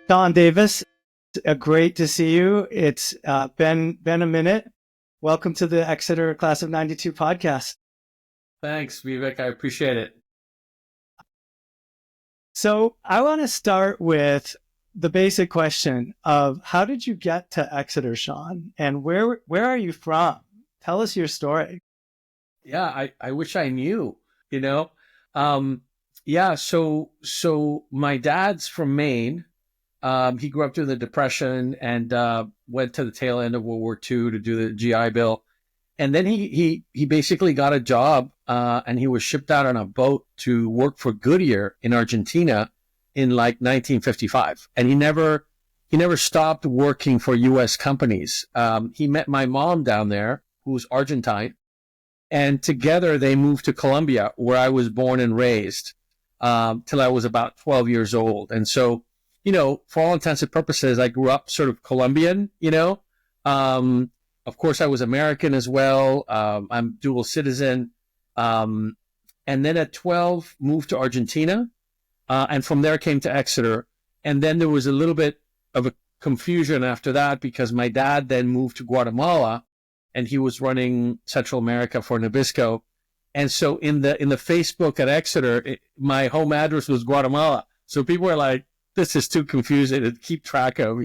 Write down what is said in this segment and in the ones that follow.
Don Davis, great to see you. It's been a minute. Welcome to the Exeter Class of '92 podcast. Thanks, Vivek. I appreciate it. So I want to start with the basic question of how did you get to Exeter, Sean? And where are you from? Tell us your story. Yeah, I wish I knew, you know. Um, yeah, so my dad's from Maine. He grew up during the Depression and went to the tail end of World War II to do the GI Bill. And then he basically got a job and he was shipped out on a boat to work for Goodyear in Argentina in like 1955. And he never stopped working for U.S. companies. He met my mom down there, who's Argentine, and together they moved to Colombia, where I was born and raised, till I was about 12 years old. And so, for all intents and purposes, I grew up sort of Colombian, of course, I was American as well. I'm dual citizen. And then at 12, moved to Argentina. And from there came to Exeter. And then there was a little bit of a confusion after that because my dad then moved to Guatemala and he was running Central America for Nabisco. And so in the Facebook at Exeter, my home address was Guatemala. So people were like, this is too confusing to keep track of,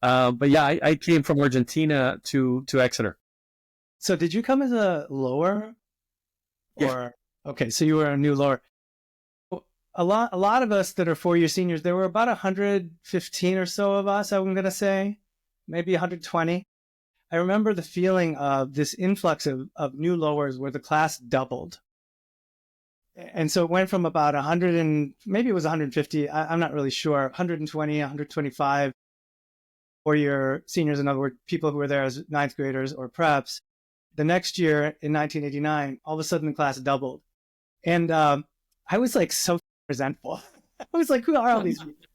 But yeah, I came from Argentina to Exeter. So did you come as a lower Yeah. or okay, so you were a new lower. A lot of us that are 4-year seniors, there were about 115 or so of us, I'm going to say, maybe 120. I remember the feeling of this influx of new lowers where the class doubled. And so it went from about 100 and maybe it was 150, I'm not really sure, 120, 125 for your seniors, in other words, people who were there as ninth graders or preps. The next year in 1989, all of a sudden the class doubled. And I was like so resentful. I was like, who are all these people?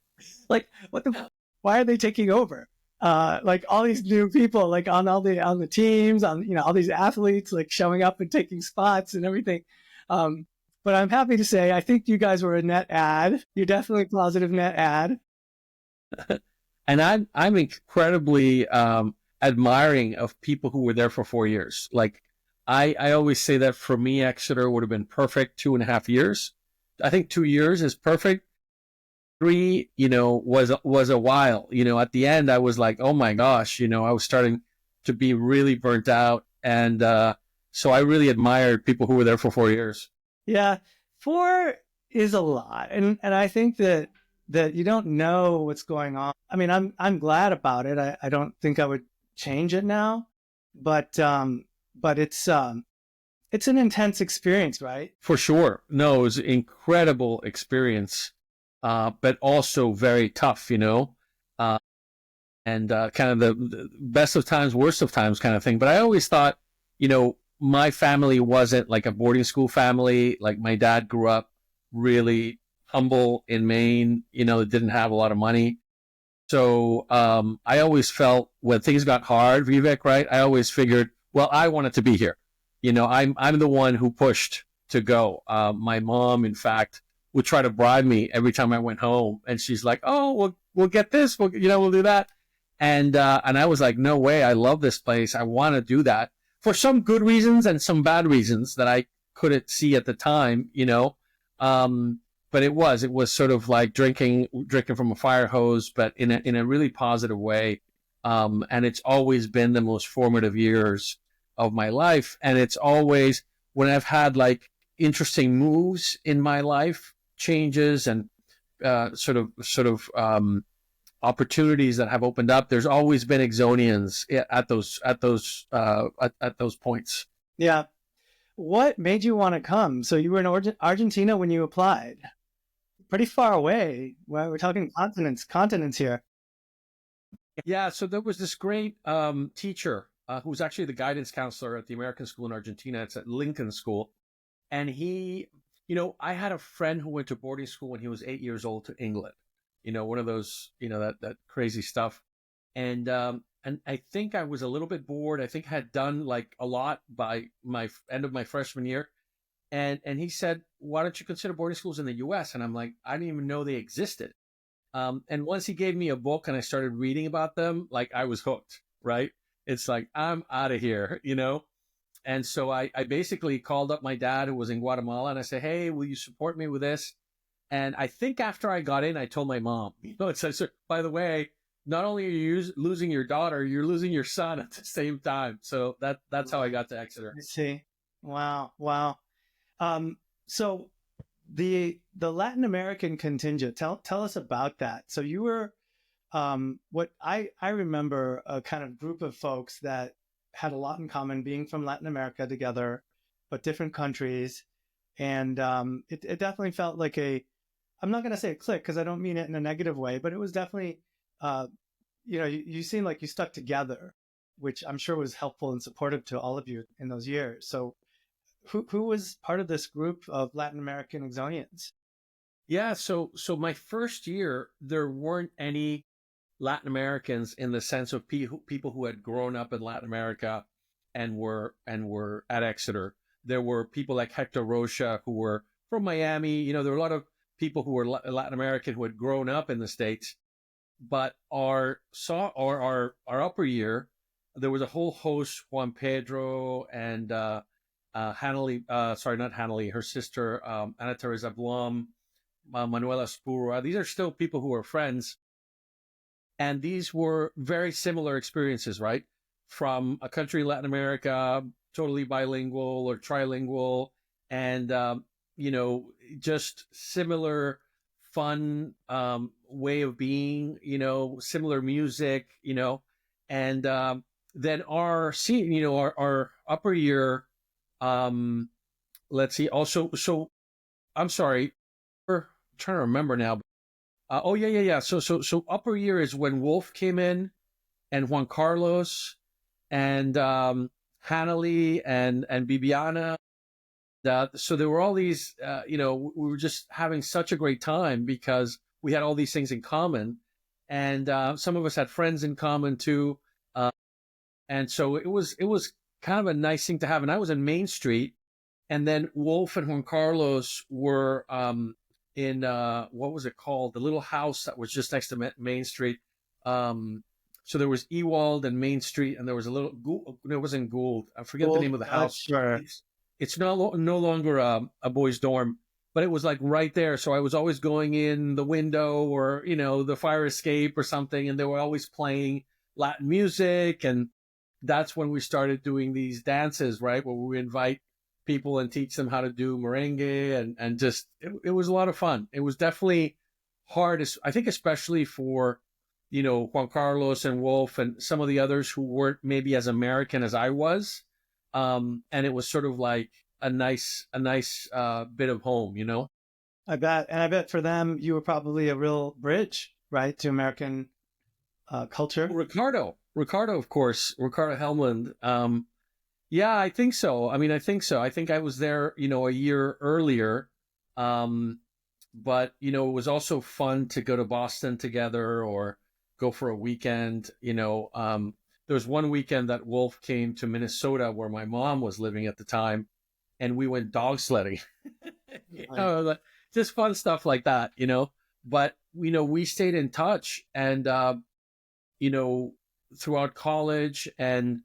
Like, why are they taking over? Like all these new people, like on the teams, on all these athletes, like showing up and taking spots and everything. But I'm happy to say, I think you guys were a net add. You're definitely a positive net add. And I'm incredibly admiring of people who were there for 4 years. Like I always say that for me, Exeter would have been perfect 2.5 years. I think 2 years is perfect. 3, was a while. At the end, I was like, oh my gosh, I was starting to be really burnt out, and so I really admired people who were there for 4 years. Yeah, 4 is a lot, and I think that you don't know what's going on. I mean, I'm glad about it. I don't think I would change it now, but it's an intense experience, right? For sure. No, it was an incredible experience, but also very tough, uh, and kind of the best of times, worst of times kind of thing. But I always thought, my family wasn't like a boarding school family. Like my dad grew up really humble in Maine, didn't have a lot of money. So I always felt when things got hard, Vivek, right? I always figured, well, I wanted to be here. I'm the one who pushed to go. My mom, in fact, would try to bribe me every time I went home, and she's like, "Oh, we'll get this. We'll do that." And I was like, "No way! I love this place. I want to do that for some good reasons and some bad reasons that I couldn't see at the time." But it was sort of like drinking from a fire hose, but in a really positive way. And it's always been the most formative years of my life. And it's always when I've had like interesting moves in my life, changes and opportunities that have opened up. There's always been Exonians at those points. Yeah. What made you want to come? So you were in Argentina when you applied. Pretty far away. Well, we're talking continents here. Yeah, so there was this great teacher who was actually the guidance counselor at the American school in Argentina. It's at Lincoln School. And I had a friend who went to boarding school when he was 8 years old to England. One of those, that crazy stuff. And I think I was a little bit bored. I think I had done like a lot by my end of my freshman year. And he said, why don't you consider boarding schools in the U.S.? And I'm like, I didn't even know they existed. And once he gave me a book and I started reading about them, like I was hooked, right? It's like, I'm out of here, you know? And so I basically called up my dad who was in Guatemala and I said, hey, will you support me with this? And I think after I got in, I told my mom, you know, it's like, so, by the way, not only are you losing your daughter, you're losing your son at the same time. So that's how I got to Exeter. I see. Wow. Wow. So the Latin American contingent, tell us about that. So you were what I remember a kind of group of folks that had a lot in common, being from Latin America together, but different countries, and it definitely felt like a, I'm not going to say a clique because I don't mean it in a negative way, but it was definitely, uh, you seemed like you stuck together, which I'm sure was helpful and supportive to all of you in those years. So who was part of this group of Latin American Exonians? Yeah. So my first year, there weren't any Latin Americans in the sense of people who had grown up in Latin America and were at Exeter. There were people like Hector Rocha who were from Miami. You know, there were a lot of people who were Latin American who had grown up in the States. But our upper year, there was a whole host: Juan Pedro and Hanley. Sorry, not Hanley. Her sister Ana Teresa Blum, Manuela Spura. These are still people who are friends, and these were very similar experiences, right? From a country in Latin America, totally bilingual or trilingual, and just similar fun way of being, similar music, and then our upper year, let's see, also, so I'm sorry, I'm trying to remember now. Oh yeah, yeah, yeah. So upper year is when Wolf came in, and Juan Carlos, and Hanley, and Bibiana. So there were all these. We were just having such a great time because we had all these things in common, and some of us had friends in common too. And so it was kind of a nice thing to have. And I was in Main Street, and then Wolf and Juan Carlos were in what was it called? The little house that was just next to Main Street. So there was Ewald and Main Street, and there was a little. No, it wasn't Gould. I forget the Gold, name of the house. sure. It's no longer a boys' dorm, but it was like right there. So I was always going in the window or the fire escape or something, and they were always playing Latin music, and that's when we started doing these dances, right? Where we invite people and teach them how to do merengue, and just it was a lot of fun. It was definitely hard, I think, especially for Juan Carlos and Wolf and some of the others who weren't maybe as American as I was, and it was sort of like a nice bit of home. I bet, and I bet for them you were probably a real bridge, right, to American culture. Ricardo, of course, Ricardo Helmland. Yeah, I think so. I mean, I think so. I think I was there, a year earlier. But, it was also fun to go to Boston together or go for a weekend. There was one weekend that Wolf came to Minnesota where my mom was living at the time, and we went dog sledding. Just fun stuff like that. But, we stayed in touch, and, throughout college, and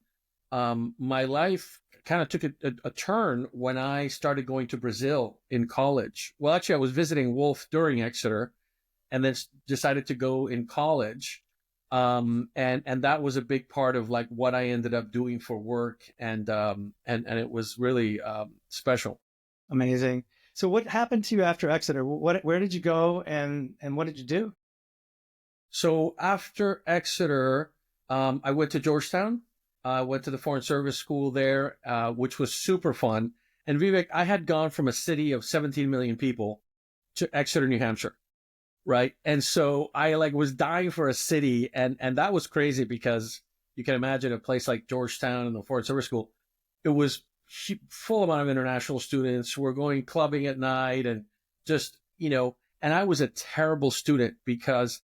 my life kind of took a turn when I started going to Brazil in college. Well, actually, I was visiting Wolf during Exeter, and then decided to go in college. And that was a big part of like what I ended up doing for work, and it was really special. Amazing. So what happened to you after Exeter? Where did you go, and what did you do? So after Exeter, I went to Georgetown. I went to the Foreign Service School there, which was super fun. And Vivek, I had gone from a city of 17 million people to Exeter, New Hampshire, right? And so I was dying for a city, and that was crazy because you can imagine a place like Georgetown and the Foreign Service School. It was full amount of international students who were going clubbing at night, and just and I was a terrible student because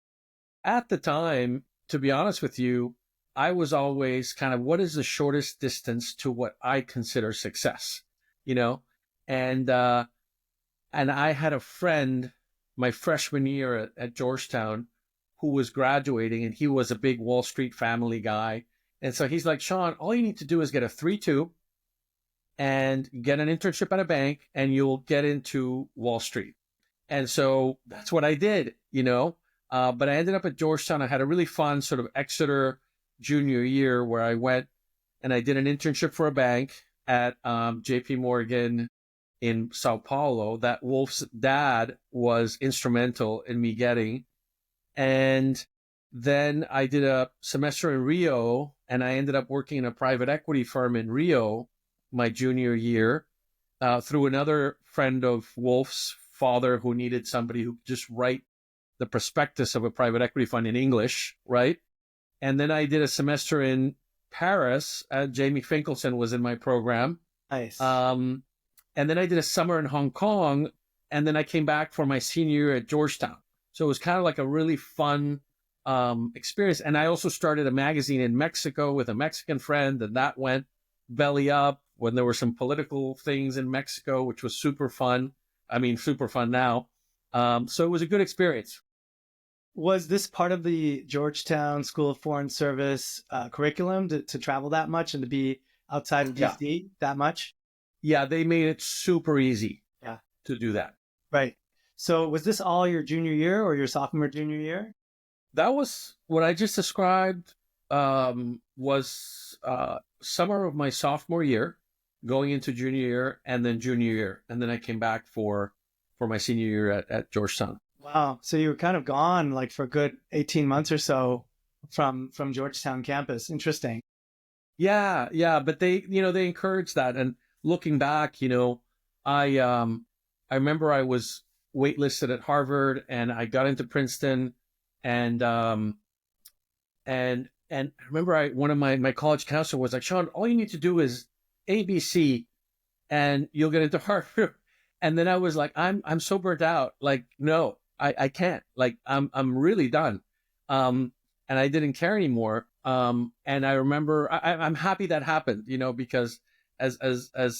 at the time, to be honest with you, I was always kind of, what is the shortest distance to what I consider success, you know? And I had a friend, my freshman year at Georgetown who was graduating, and he was a big Wall Street family guy. And so he's like, Sean, all you need to do is get a 3.2 and get an internship at a bank, and you'll get into Wall Street. And so that's what I did, you know. But I ended up at Georgetown. I had a really fun sort of Exeter junior year where I went and I did an internship for a bank at JP Morgan in Sao Paulo that Wolf's dad was instrumental in me getting. And then I did a semester in Rio, and I ended up working in a private equity firm in Rio my junior year through another friend of Wolf's father who needed somebody who could just write the prospectus of a private equity fund in English, right? And then I did a semester in Paris. Jamie Finkelson was in my program. Nice. And then I did a summer in Hong Kong, and then I came back for my senior year at Georgetown. So it was kind of like a really fun experience. And I also started a magazine in Mexico with a Mexican friend, and that went belly up when there were some political things in Mexico, which was super fun. I mean, super fun now. So it was a good experience. Was this part of the Georgetown School of Foreign Service curriculum to travel that much and to be outside of DC that much? Yeah, they made it super easy to do that. Right. So was this all your junior year or your sophomore, junior year? That was what I just described was summer of my sophomore year, going into junior year, and then junior year. And then I came back for my senior year at Georgetown. Wow. So you were kind of gone like for a good 18 months or so from Georgetown campus. Interesting. Yeah. But they encouraged that. And looking back, I remember I was waitlisted at Harvard, and I got into Princeton, and I remember one of my college counselor was like, Sean, all you need to do is ABC and you'll get into Harvard. And then I was like, I'm so burnt out. Like, no, I can't. Like, I'm really done. And I didn't care anymore. And I remember I'm happy that happened, because as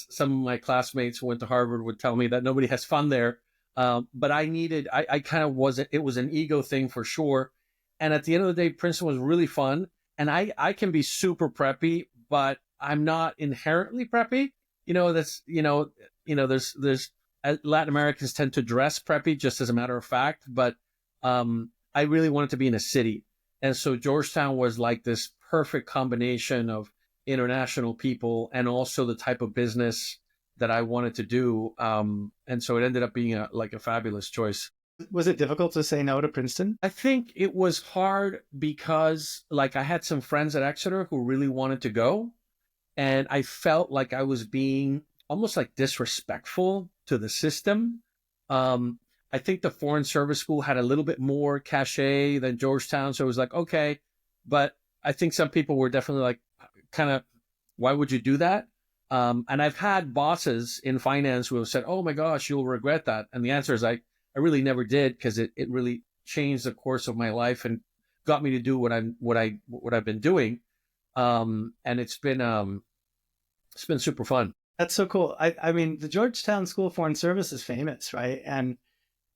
some of my classmates who went to Harvard would tell me that nobody has fun there. But I kind of wasn't, it was an ego thing for sure. And at the end of the day, Princeton was really fun. And I can be super preppy, but I'm not inherently preppy. There's Latin Americans tend to dress preppy just as a matter of fact, but I really wanted to be in a city. And so Georgetown was like this perfect combination of international people and also the type of business that I wanted to do. And so it ended up being a fabulous choice. Was it difficult to say no to Princeton? I think it was hard because I had some friends at Exeter who really wanted to go. And I felt like I was being almost disrespectful to the system. I think the Foreign Service School had a little bit more cachet than Georgetown. So it was like, okay. But I think some people were definitely kind of, why would you do that? And I've had bosses in finance who have said, oh my gosh, you'll regret that. And the answer is I really never did, because it really changed the course of my life and got me to do what I've been doing. And it's been super fun. That's so cool. I mean, the Georgetown School of Foreign Service is famous, right? And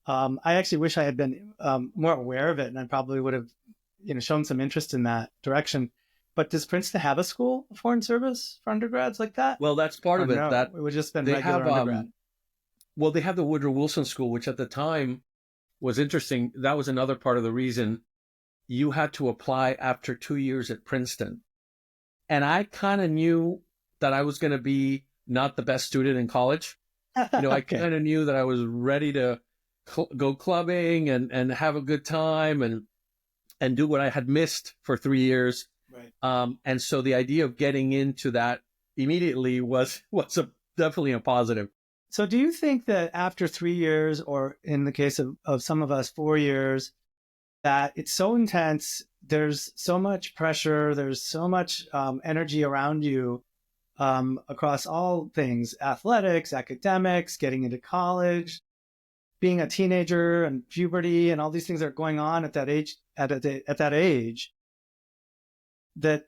I actually wish I had been more aware of it, and I probably would have, shown some interest in that direction. But does Princeton have a school of foreign service for undergrads like that? Well, that's part of it. No, that it would just been they regular have, undergrad. Well, they have the Woodrow Wilson School, which at the time was interesting. That was another part of the reason you had to apply after 2 years at Princeton. And I kind of knew that I was going to be not the best student in college. Okay. I kind of knew that I was ready to go clubbing and have a good time and do what I had missed for 3 years. Right. And so the idea of getting into that immediately was definitely a positive. So do you think that after 3 years, or in the case of some of us, 4 years, that it's so intense, there's so much pressure, there's so much energy around you across all things, athletics, academics, getting into college, being a teenager and puberty and all these things that are going on at that age, that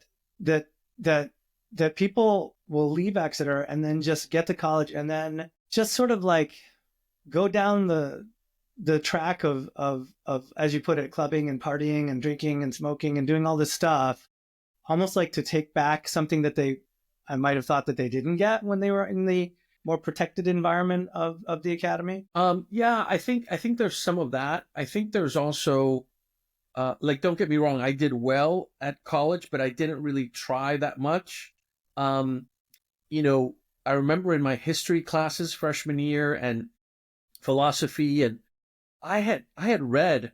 people will leave Exeter and then just get to college and then just sort of go down the the track of as you put it, clubbing and partying and drinking and smoking and doing all this stuff, almost like to take back something that they I might have thought that they didn't get when they were in the more protected environment of the academy. Yeah, I think there's some of that. I think there's also like, don't get me wrong, I did well at college, but I didn't really try that much. Um, you know, I remember in my history classes freshman year and philosophy, and I had read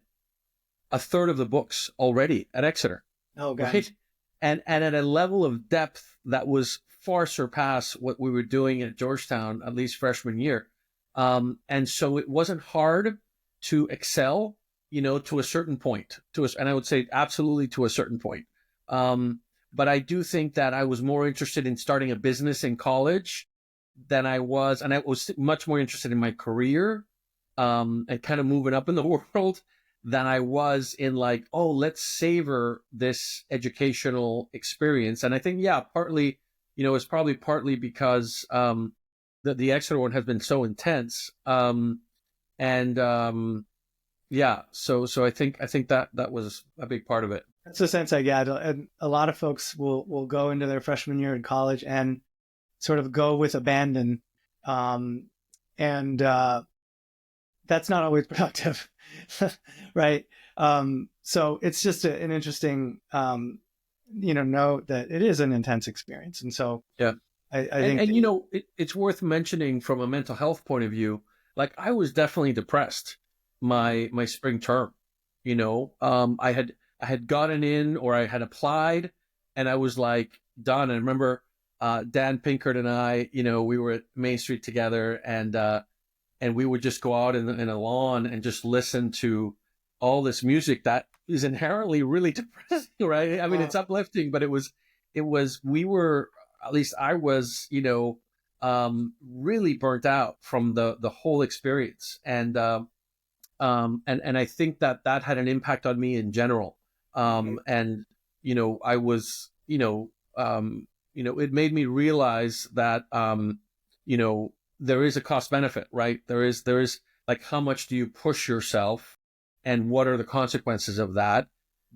a third of the books already at Exeter, Oh god. right? And at a level of depth that was far surpassed what we were doing at Georgetown, at least freshman year. And so it wasn't hard to excel, to a certain point, and I would say absolutely to a certain point. Um, but I do think that I was more interested in starting a business in college than I was, and I was much more interested in my career, and kind of moving up in the world than I was in like, oh, let's savor this educational experience. And I think, yeah, partly, it's probably partly because the Exeter one has been so intense. And yeah, so I think that was a big part of it. That's the sense I get. And a lot of folks will go into their freshman year in college and sort of go with abandon, um, and that's not always productive, right? So it's just an interesting, note that it is an intense experience, and so Yeah. I And think, and it's worth mentioning from a mental health point of view. Like, I was definitely depressed my spring term. I had gotten in, or I had applied, and I was like done. And I remember Dan Pinkert and I, we were at Main Street together, and we would just go out in a lawn and just listen to all this music that is inherently really depressing, right? I mean, it's uplifting, but we were, at least I was, really burnt out from the whole experience. And I think that had an impact on me in general. And, I was, it made me realize that, there is a cost benefit, right? There is like, how much do you push yourself, and what are the consequences of that?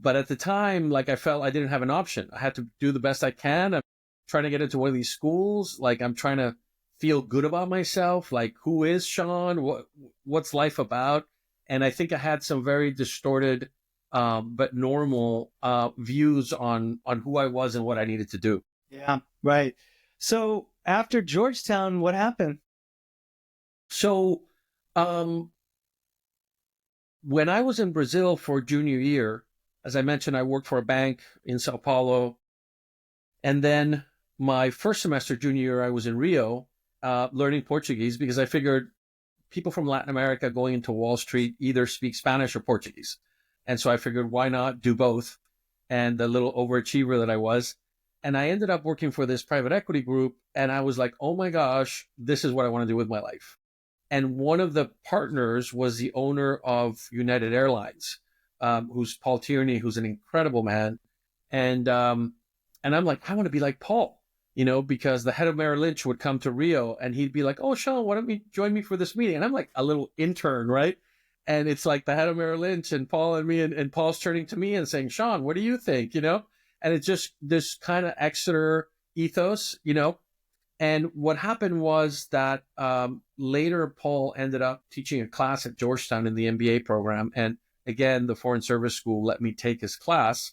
But at the time, like, I felt I didn't have an option. I had to do the best I can. I'm trying to get into one of these schools. Like, I'm trying to feel good about myself. Like, who is Sean? What's life about? And I think I had some very distorted, but normal views on who I was and what I needed to do. yeah, right. So after Georgetown, what happened? So, um, when I was in Brazil for junior year, as I mentioned, I worked for a bank in Sao Paulo. And then my first semester junior year, I was in Rio, learning Portuguese, because I figured people from Latin America going into Wall Street either speak Spanish or Portuguese. And so I figured, why not do both? And the little overachiever that I was. And I ended up working for this private equity group. And I was like, oh my gosh, this is what I want to do with my life. And one of the partners was the owner of United Airlines, who's Paul Tierney, who's an incredible man. And I'm like, I want to be like Paul, because the head of Merrill Lynch would come to Rio, and he'd be like, oh, Sean, why don't you join me for this meeting? And I'm like a little intern, right? And it's like the head of Merrill Lynch and Paul and me, and Paul's turning to me and saying, Sean, what do you think? And it's just this kind of Exeter ethos. And what happened was that later Paul ended up teaching a class at Georgetown in the MBA program. And again, the Foreign Service School let me take his class.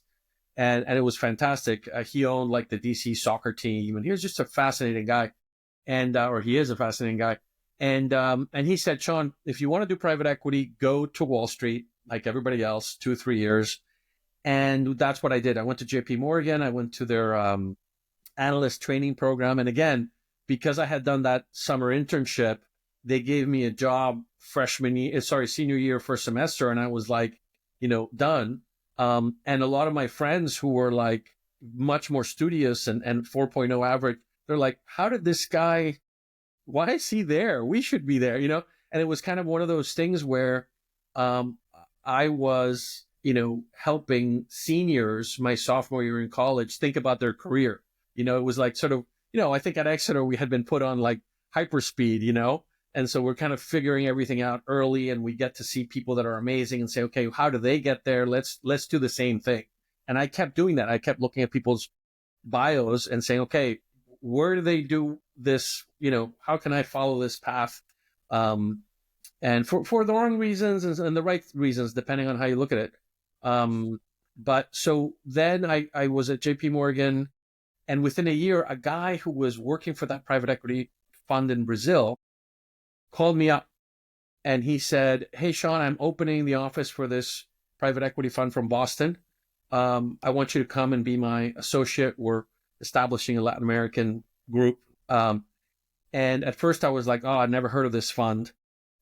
And it was fantastic. He owned like the DC soccer team, and he was just a fascinating guy. And or he is a fascinating guy. And he said, Sean, if you want to do private equity, go to Wall Street like everybody else, 2 or 3 years. And that's what I did. I went to JP Morgan. I went to their analyst training program. And again, because I had done that summer internship, they gave me a job senior year, first semester. And I was like, done. And a lot of my friends who were like much more studious and 4.0 average, they're like, how did this guy, why is he there? We should be there, And it was kind of one of those things where I was, helping seniors my sophomore year in college think about their career. It was like sort of, I think at Exeter we had been put on like hyperspeed, And so we're kind of figuring everything out early, and we get to see people that are amazing and say, okay, how do they get there? Let's do the same thing. And I kept doing that. I kept looking at people's bios and saying, okay, where do they do this? How can I follow this path? And for the wrong reasons and the right reasons, depending on how you look at it. But so then I was at JP Morgan, and within a year, a guy who was working for that private equity fund in Brazil called me up, and he said, hey, Sean, I'm opening the office for this private equity fund from Boston. I want you to come and be my associate. We're establishing a Latin American group. And at first I was like, oh, I'd never heard of this fund.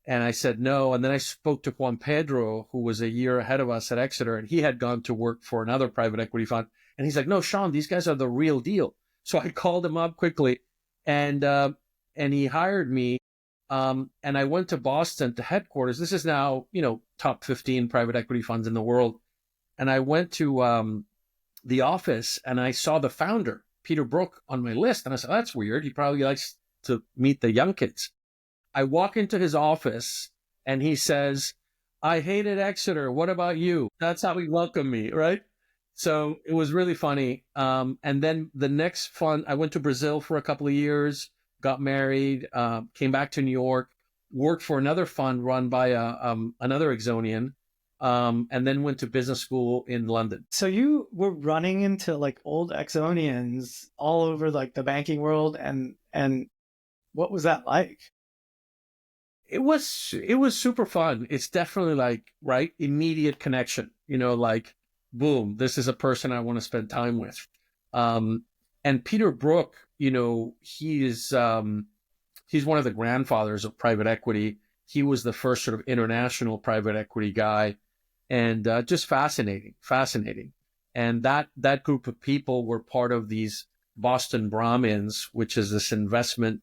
And I said no. And then I spoke to Juan Pedro, who was a year ahead of us at Exeter, and he had gone to work for another private equity fund. And he's like, no, Sean, these guys are the real deal. So I called him up quickly, and he hired me. And I went to Boston to headquarters. This is now, top 15 private equity funds in the world. And I went to the office, and I saw the founder, Peter Brook, on my list. And I said, that's weird. He probably likes to meet the young kids. I walk into his office, and he says, I hated Exeter. What about you? That's how he welcomed me, right? So it was really funny. And then the next fund, I went to Brazil for a couple of years, got married, came back to New York, worked for another fund run by another Exonian, and then went to business school in London. So you were running into like old Exonians all over like the banking world, and what was that like? It was super fun. It's definitely like, right, immediate connection, like, boom, this is a person I want to spend time with. And Peter Brook, he's one of the grandfathers of private equity. He was the first sort of international private equity guy, and just fascinating. And that group of people were part of these Boston Brahmins, which is this investment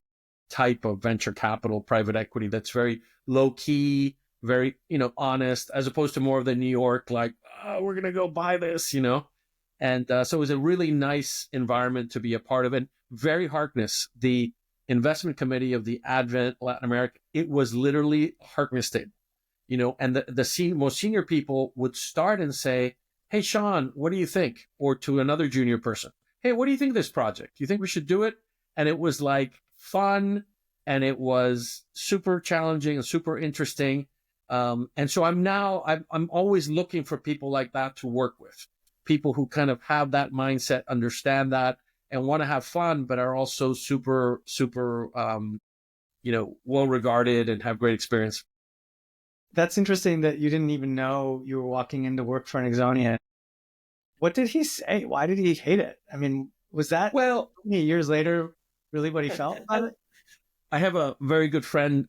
type of venture capital private equity that's very low key, very, honest, as opposed to more of the New York, like, oh, we're going to go buy this, And so it was a really nice environment to be a part of. And very Harkness, the investment committee of the Advent Latin America, it was literally Harkness table, and the most senior people would start and say, hey, Sean, what do you think? Or to another junior person, hey, what do you think of this project? Do you think we should do it? And it was like fun, and it was super challenging and super interesting. And so I'm always looking for people like that to work with, people who kind of have that mindset, understand that, and want to have fun, but are also super, super, well regarded and have great experience. That's interesting that you didn't even know you were walking into work for an Exonian. What did he say? Why did he hate it? I mean, was that, well, many years later, really what he felt about it? I have a very good friend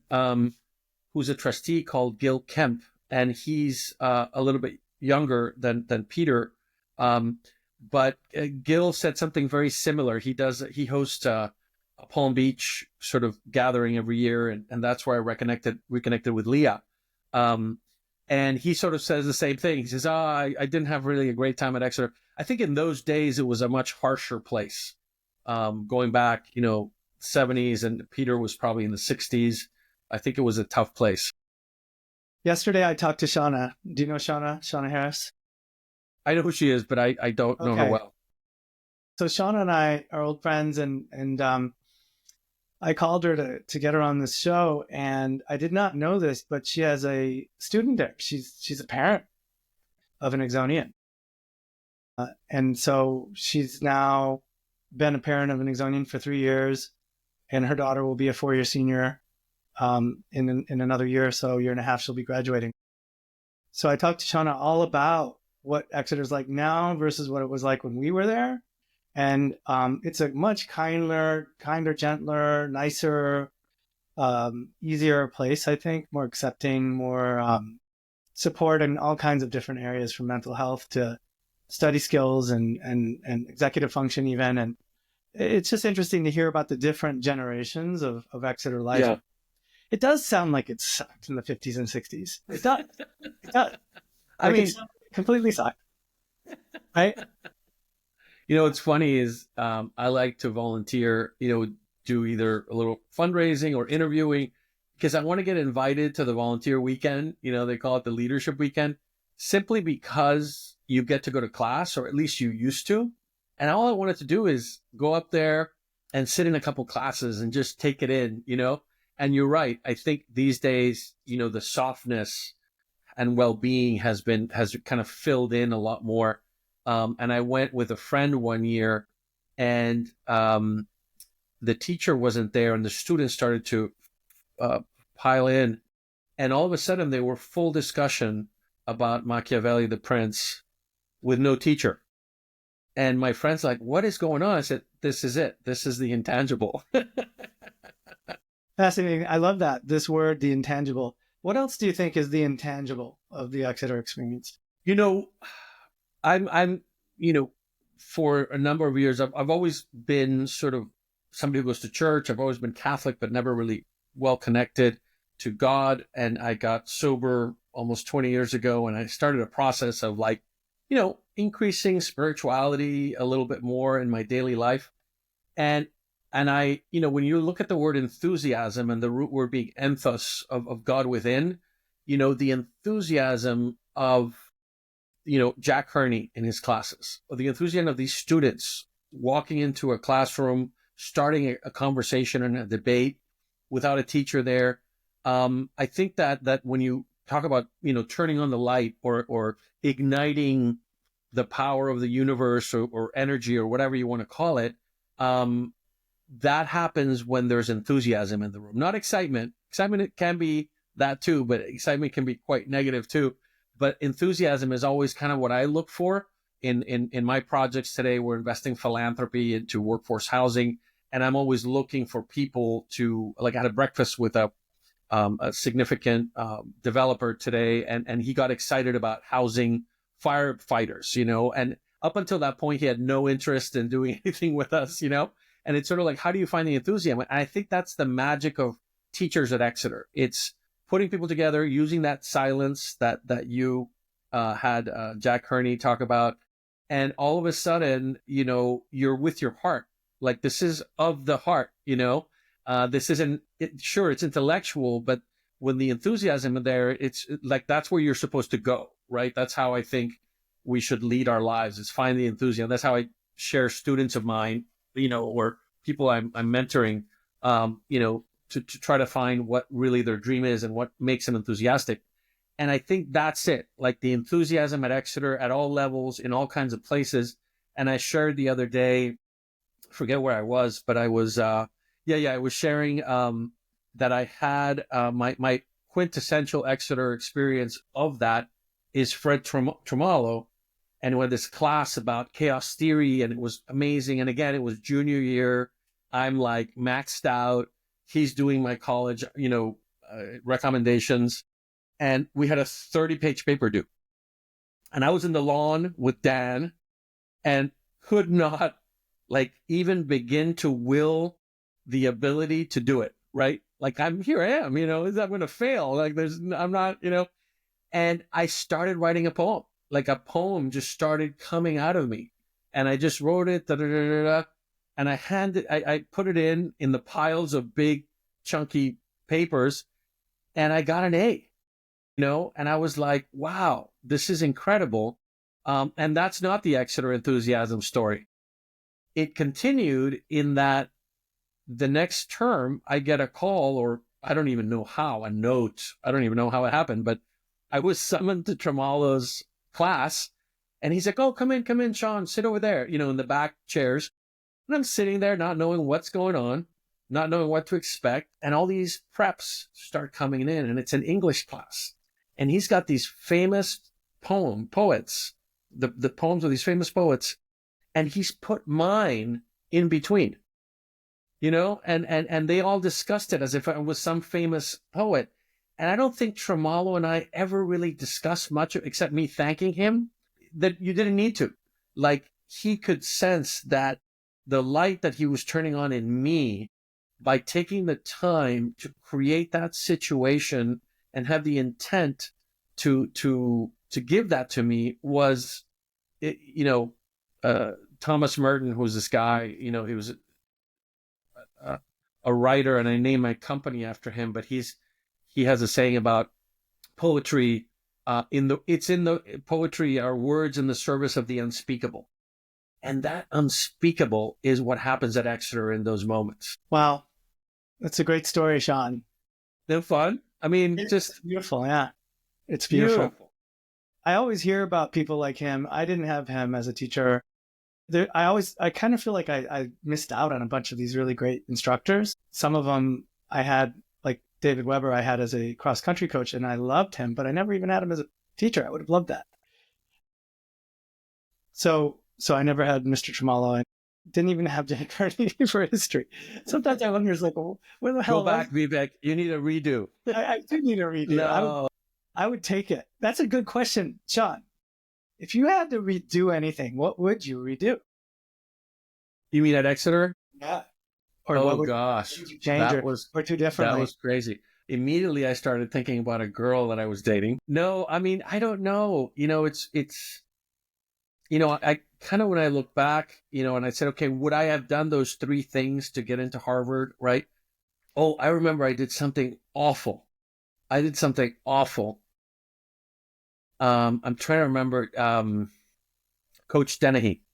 who's a trustee called Gil Kemp, and he's a little bit younger than Peter. But Gil said something very similar. He hosts a Palm Beach sort of gathering every year, and that's where I reconnected with Leah. And he sort of says the same thing. He says, I didn't have really a great time at Exeter. I think in those days it was a much harsher place. Going back, 70s, and Peter was probably in the 60s. I think it was a tough place. Yesterday I talked to Shauna. Do you know Shauna? Shauna Harris? I know who she is, but I don't know her well. So Shauna and I are old friends, and I called her to get her on this show, and I did not know this, but she has a student there. She's a parent of an Exonian. And so she's now been a parent of an Exonian for 3 years, and her daughter will be a 4-year senior in another year or so, year and a half, she'll be graduating. So I talked to Shauna all about what Exeter's like now versus what it was like when we were there. And it's a much kinder, gentler, nicer, easier place, I think, more accepting, more support in all kinds of different areas, from mental health to study skills and executive function even. And it's just interesting to hear about the different generations of Exeter life. Yeah. It does sound like it sucked in the 50s and 60s. It does. It does. I mean, completely sucked. Right? What's funny is I like to volunteer, do either a little fundraising or interviewing, because I want to get invited to the volunteer weekend. They call it the leadership weekend, simply because you get to go to class, or at least you used to. And all I wanted to do is go up there and sit in a couple classes and just take it in. And you're right. I think these days, the softness and well-being has kind of filled in a lot more. And I went with a friend one year, and the teacher wasn't there, and the students started to pile in, and all of a sudden they were full discussion about Machiavelli, the Prince, with no teacher. And my friend's like, "What is going on?" I said, "This is it. This is the intangible." Fascinating. I love that. This word, the intangible. What else do you think is the intangible of the Exeter experience? I'm for a number of years, I've always been sort of somebody who goes to church. I've always been Catholic, but never really well connected to God. And I got sober almost 20 years ago, and I started a process of increasing spirituality a little bit more in my daily life. And I, when you look at the word enthusiasm and the root word being enthos, of God within, the enthusiasm of, Jack Herney in his classes, or the enthusiasm of these students walking into a classroom, starting a conversation and a debate without a teacher there. I think that when you talk about, turning on the light, or igniting the power of the universe, or energy, or whatever you want to call it, that happens when there's enthusiasm in the room, not excitement. Excitement can be that too, but excitement can be quite negative too. But enthusiasm is always kind of what I look for in my projects today. We're investing philanthropy into workforce housing, and I'm always looking for people to, like, I had a breakfast with a significant developer today, and he got excited about housing firefighters, and up until that point, he had no interest in doing anything with us, and it's sort of like, how do you find the enthusiasm? And I think that's the magic of teachers at Exeter. It's putting people together, using that silence that you had Jack Herney talk about, and all of a sudden, you're with your heart. Like, this is of the heart, this isn't, sure, it's intellectual, but when the enthusiasm is there, it's like, that's where you're supposed to go, right? That's how I think we should lead our lives, is find the enthusiasm. That's how I share students of mine, or people I'm mentoring, to try to find what really their dream is and what makes them enthusiastic. And I think that's it, like the enthusiasm at Exeter at all levels, in all kinds of places. And I shared the other day, forget where I was, but I was, I was sharing that I had my quintessential Exeter experience of that is Fred Tremolo. And we had this class about chaos theory, and it was amazing. And again, it was junior year. I'm like maxed out. He's doing my college, recommendations. And we had a 30-page paper due. And I was in the lawn with Dan and could not, like, even begin to will the ability to do it, right? Like, I am, I'm going to fail. Like, I'm not, and I started writing a poem. Like, a poem just started coming out of me. And I just wrote it, and I put it in the piles of big, chunky papers, and I got an A, and I was like, wow, this is incredible. And that's not the Exeter enthusiasm story. It continued in that the next term I get a call, or I don't even know how, a note. I don't even know how it happened, but I was summoned to Tremolo's class, and he's like, "Oh, come in, Sean, sit over there, in the back chairs." And I'm sitting there not knowing what's going on, not knowing what to expect. And all these preps start coming in, and it's an English class. And he's got these famous poets, the poems of these famous poets, and he's put mine in between, and they all discussed it as if I was some famous poet. And I don't think Tremolo and I ever really discussed much except me thanking him, that you didn't need to. Like, he could sense that the light that he was turning on in me by taking the time to create that situation and have the intent to give that to me was, Thomas Merton, who was this guy, he was a writer, and I named my company after him, but he's he has a saying about poetry. It's in the poetry are words in the service of the unspeakable, and that unspeakable is what happens at Exeter in those moments. Wow. That's a great story, Sean. They're fun. I mean, It's just beautiful. Yeah. It's beautiful. beautiful. I always hear about people like him. I didn't have him as a teacher. I kind of feel like I missed out on a bunch of these really great instructors. Some of them I had, like David Weber, I had as a cross country coach, and I loved him, but I never even had him as a teacher. I would have loved that. So I never had Mr. Tremolo. I didn't even have Jack Carney for history. Sometimes I wonder, it's like, well, where the hell Go back, Vivek. You need a redo. I do need a redo. No. I would take it. That's a good question, Sean. If you had to redo anything, what would you redo? You mean at Exeter? Yeah. Or Oh what would gosh, you change or do differently? that was crazy. Immediately, I started thinking about a girl that I was dating. No, I mean, I don't know. I kind of, when I look back, and I said, okay, would I have done those three things to get into Harvard, right? Oh, I remember I did something awful. I'm trying to remember, Coach Dennehy,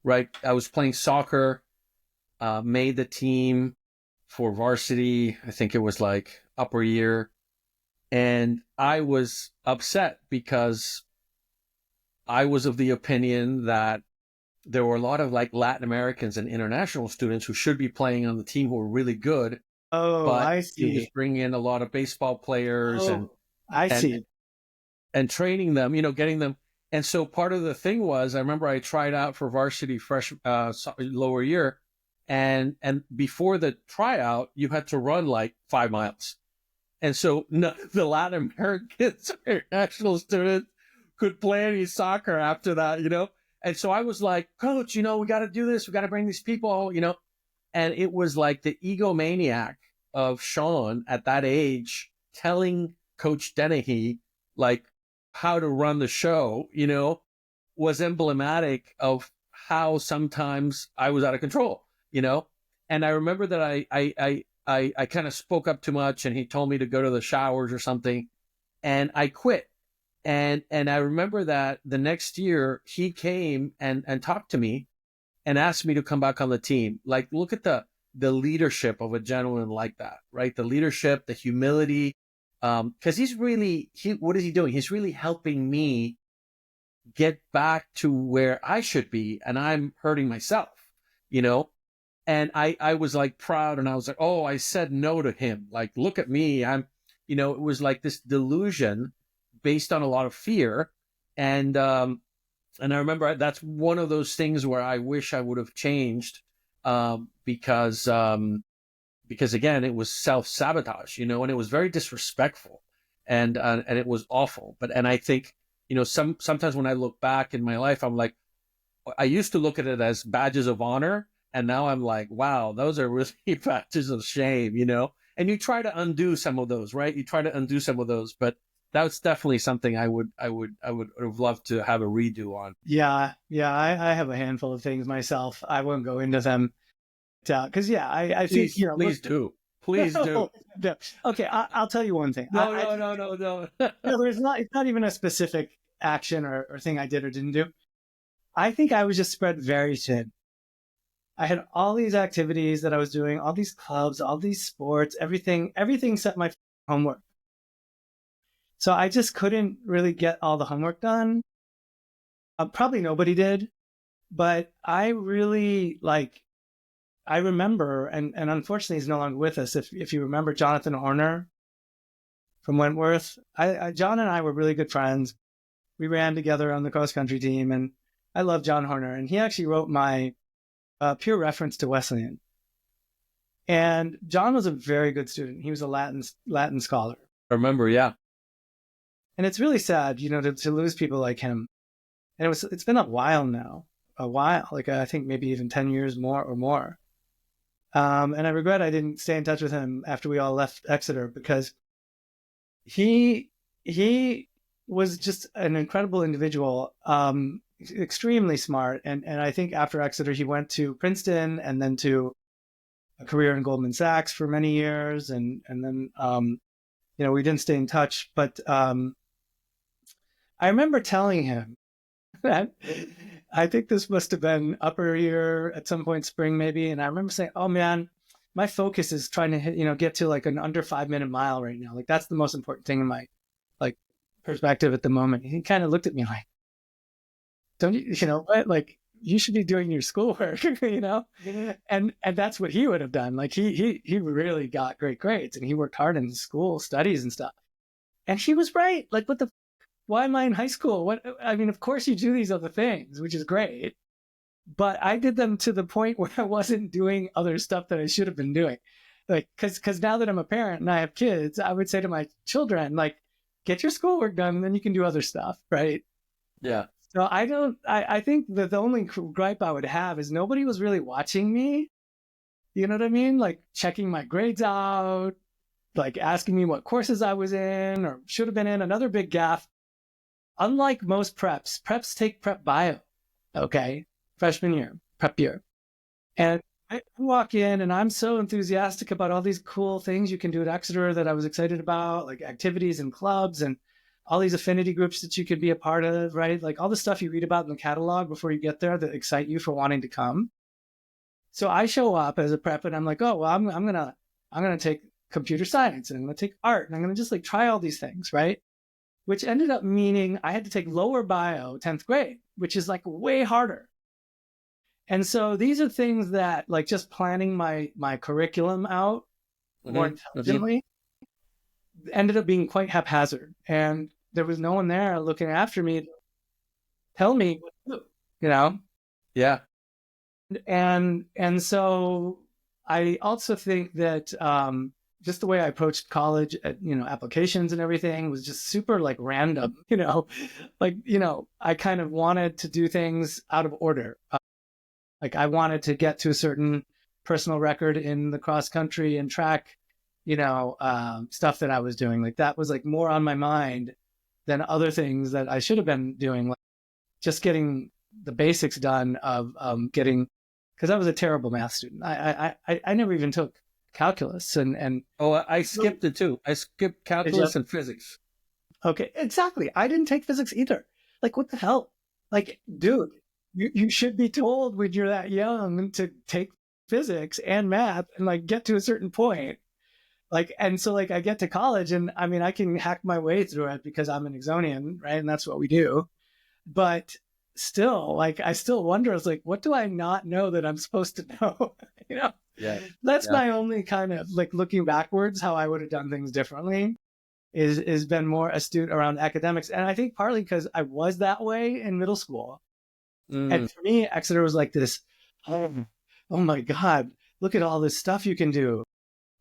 right? I was playing soccer, made the team for varsity. I think it was like upper year. And I was upset because I was of the opinion that there were a lot of like Latin Americans and international students who should be playing on the team who were really good, Oh, but I he was see. bringing in a lot of baseball players Oh, I and see. and training them, getting them. And so part of the thing was, I remember I tried out for varsity lower year, and before the tryout, you had to run like 5 miles. And so none of the Latin Americans or international students could play any soccer after that. And so I was like, Coach, we got to do this. We got to bring these people. And it was like the egomaniac of Sean at that age telling Coach Dennehy, like, how to run the show, was emblematic of how sometimes I was out of control. And I remember that I kind of spoke up too much, and he told me to go to the showers or something, and I quit. And I remember that the next year he came and talked to me and asked me to come back on the team. Like, look at the leadership of a gentleman like that, right? The leadership, the humility, because what is he doing? He's really helping me get back to where I should be, and I'm hurting myself, you know? And I was like proud, and I was like, oh, I said no to him. Like, look at me. It was like this delusion based on a lot of fear. And I remember that's one of those things where I wish I would have changed, because again, it was self-sabotage, and it was very disrespectful, and it was awful. And I think, sometimes when I look back in my life, I'm like, I used to look at it as badges of honor. And now I'm like, wow, those are really badges of shame, and you try to undo some of those, right? You try to undo some of those, but that's definitely something I would have loved to have a redo on. Yeah. I have a handful of things myself. I won't go into them. Because I think, Please do. Please do. No. Okay, I'll tell you one thing. No. No, it's not even a specific action or thing I did or didn't do. I think I was just spread very thin. I had all these activities that I was doing, all these clubs, all these sports, everything except my homework. So I just couldn't really get all the homework done. Probably nobody did, but I really I remember, and unfortunately he's no longer with us. If you remember Jonathan Horner from Wentworth, John and I were really good friends. We ran together on the cross country team, and I love John Horner. And he actually wrote my peer reference to Wesleyan. And John was a very good student. He was a Latin scholar. I remember, yeah. And it's really sad, to lose people like him. And it's been a while now, like I think maybe even 10 years more. And I regret I didn't stay in touch with him after we all left Exeter, because he was just an incredible individual, extremely smart. And I think after Exeter, he went to Princeton and then to a career in Goldman Sachs for many years. And then we didn't stay in touch, but I remember telling him that I think this must have been upper year at some point, spring maybe. And I remember saying, "Oh man, my focus is trying to hit, get to like an under 5 minute mile right now. Like that's the most important thing in my like perspective at the moment." He kind of looked at me like, "Don't you know what? Like you should be doing your schoolwork, you know?" And that's what he would have done. Like he really got great grades and he worked hard in school studies and stuff. And he was right. Like what the why am I in high school? What I mean, of course you do these other things, which is great, but I did them to the point where I wasn't doing other stuff that I should have been doing. Like, cause now that I'm a parent and I have kids, I would say to my children, like, get your schoolwork done, and then you can do other stuff, right? Yeah. So I don't. I think that the only gripe I would have is nobody was really watching me. You know what I mean? Like checking my grades out, like asking me what courses I was in or should have been in. Another big gaffe. Unlike most preps take prep bio, okay, freshman year, prep year. And I walk in and I'm so enthusiastic about all these cool things you can do at Exeter that I was excited about, like activities and clubs and all these affinity groups that you could be a part of, right? Like all the stuff you read about in the catalog before you get there that excite you for wanting to come. So I show up as a prep and I'm like, oh, well, I'm gonna take computer science and I'm gonna take art and I'm gonna just like try all these things, right? Which ended up meaning I had to take lower bio 10th grade, which is like way harder. And so these are things that like just planning my curriculum out more intelligently ended up being quite haphazard. And there was no one there looking after me to tell me what to do, you know? Yeah. And so I also think that just the way I approached college, applications and everything was just super like random, I kind of wanted to do things out of order. Like I wanted to get to a certain personal record in the cross country and track, stuff that I was doing. Like that was like more on my mind than other things that I should have been doing. Like just getting the basics done of getting, because I was a terrible math student. I never even took calculus and I skipped it too. I skipped calculus and physics. Okay, exactly. I didn't take physics either. Like what the hell? Like, dude, you should be told when you're that young to take physics and math and like get to a certain point. Like, and so like I get to college and I mean I can hack my way through it because I'm an Exonian, right? And that's what we do. But still, like I still wonder, it's like, what do I not know that I'm supposed to know? Yeah. That's my only kind of like looking backwards, how I would have done things differently is been more astute around academics. And I think partly because I was that way in middle school. And for me, Exeter was like this, oh my God, look at all this stuff you can do.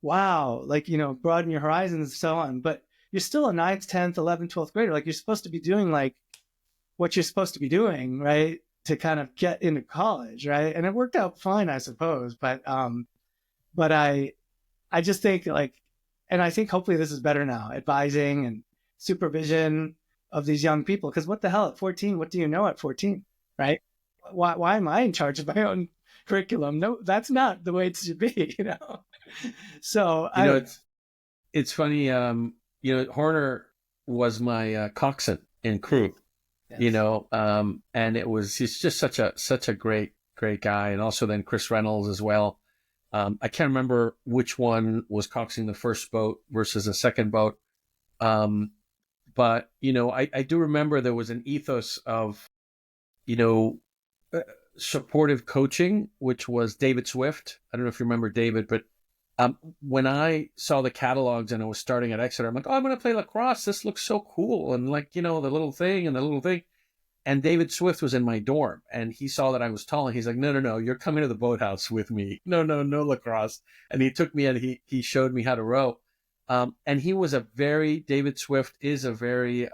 Wow. Like, broaden your horizons and so on. But you're still a 9th, 10th, 11th, 12th grader. Like you're supposed to be doing like what you're supposed to be doing, right? To kind of get into college, right? And it worked out fine, I suppose. But I just think like, and I think hopefully this is better now, advising and supervision of these young people. Because what the hell at 14? What do you know at 14, right? Why am I in charge of my own curriculum? No, that's not the way it should be, So it's funny. Horner was my coxswain in crew. Yes. And he's just such a great guy. And also then Chris Reynolds as well. I can't remember which one was coxing the first boat versus the second boat. But, I do remember there was an ethos of, supportive coaching, which was David Swift. I don't know if you remember David, but when I saw the catalogs and I was starting at Exeter, I'm like, oh, I'm going to play lacrosse. This looks so cool. And like, the little thing and the little thing. And David Swift was in my dorm and he saw that I was tall and he's like, no, you're coming to the boathouse with me. No lacrosse. And he took me and he showed me how to row. And David Swift is a very,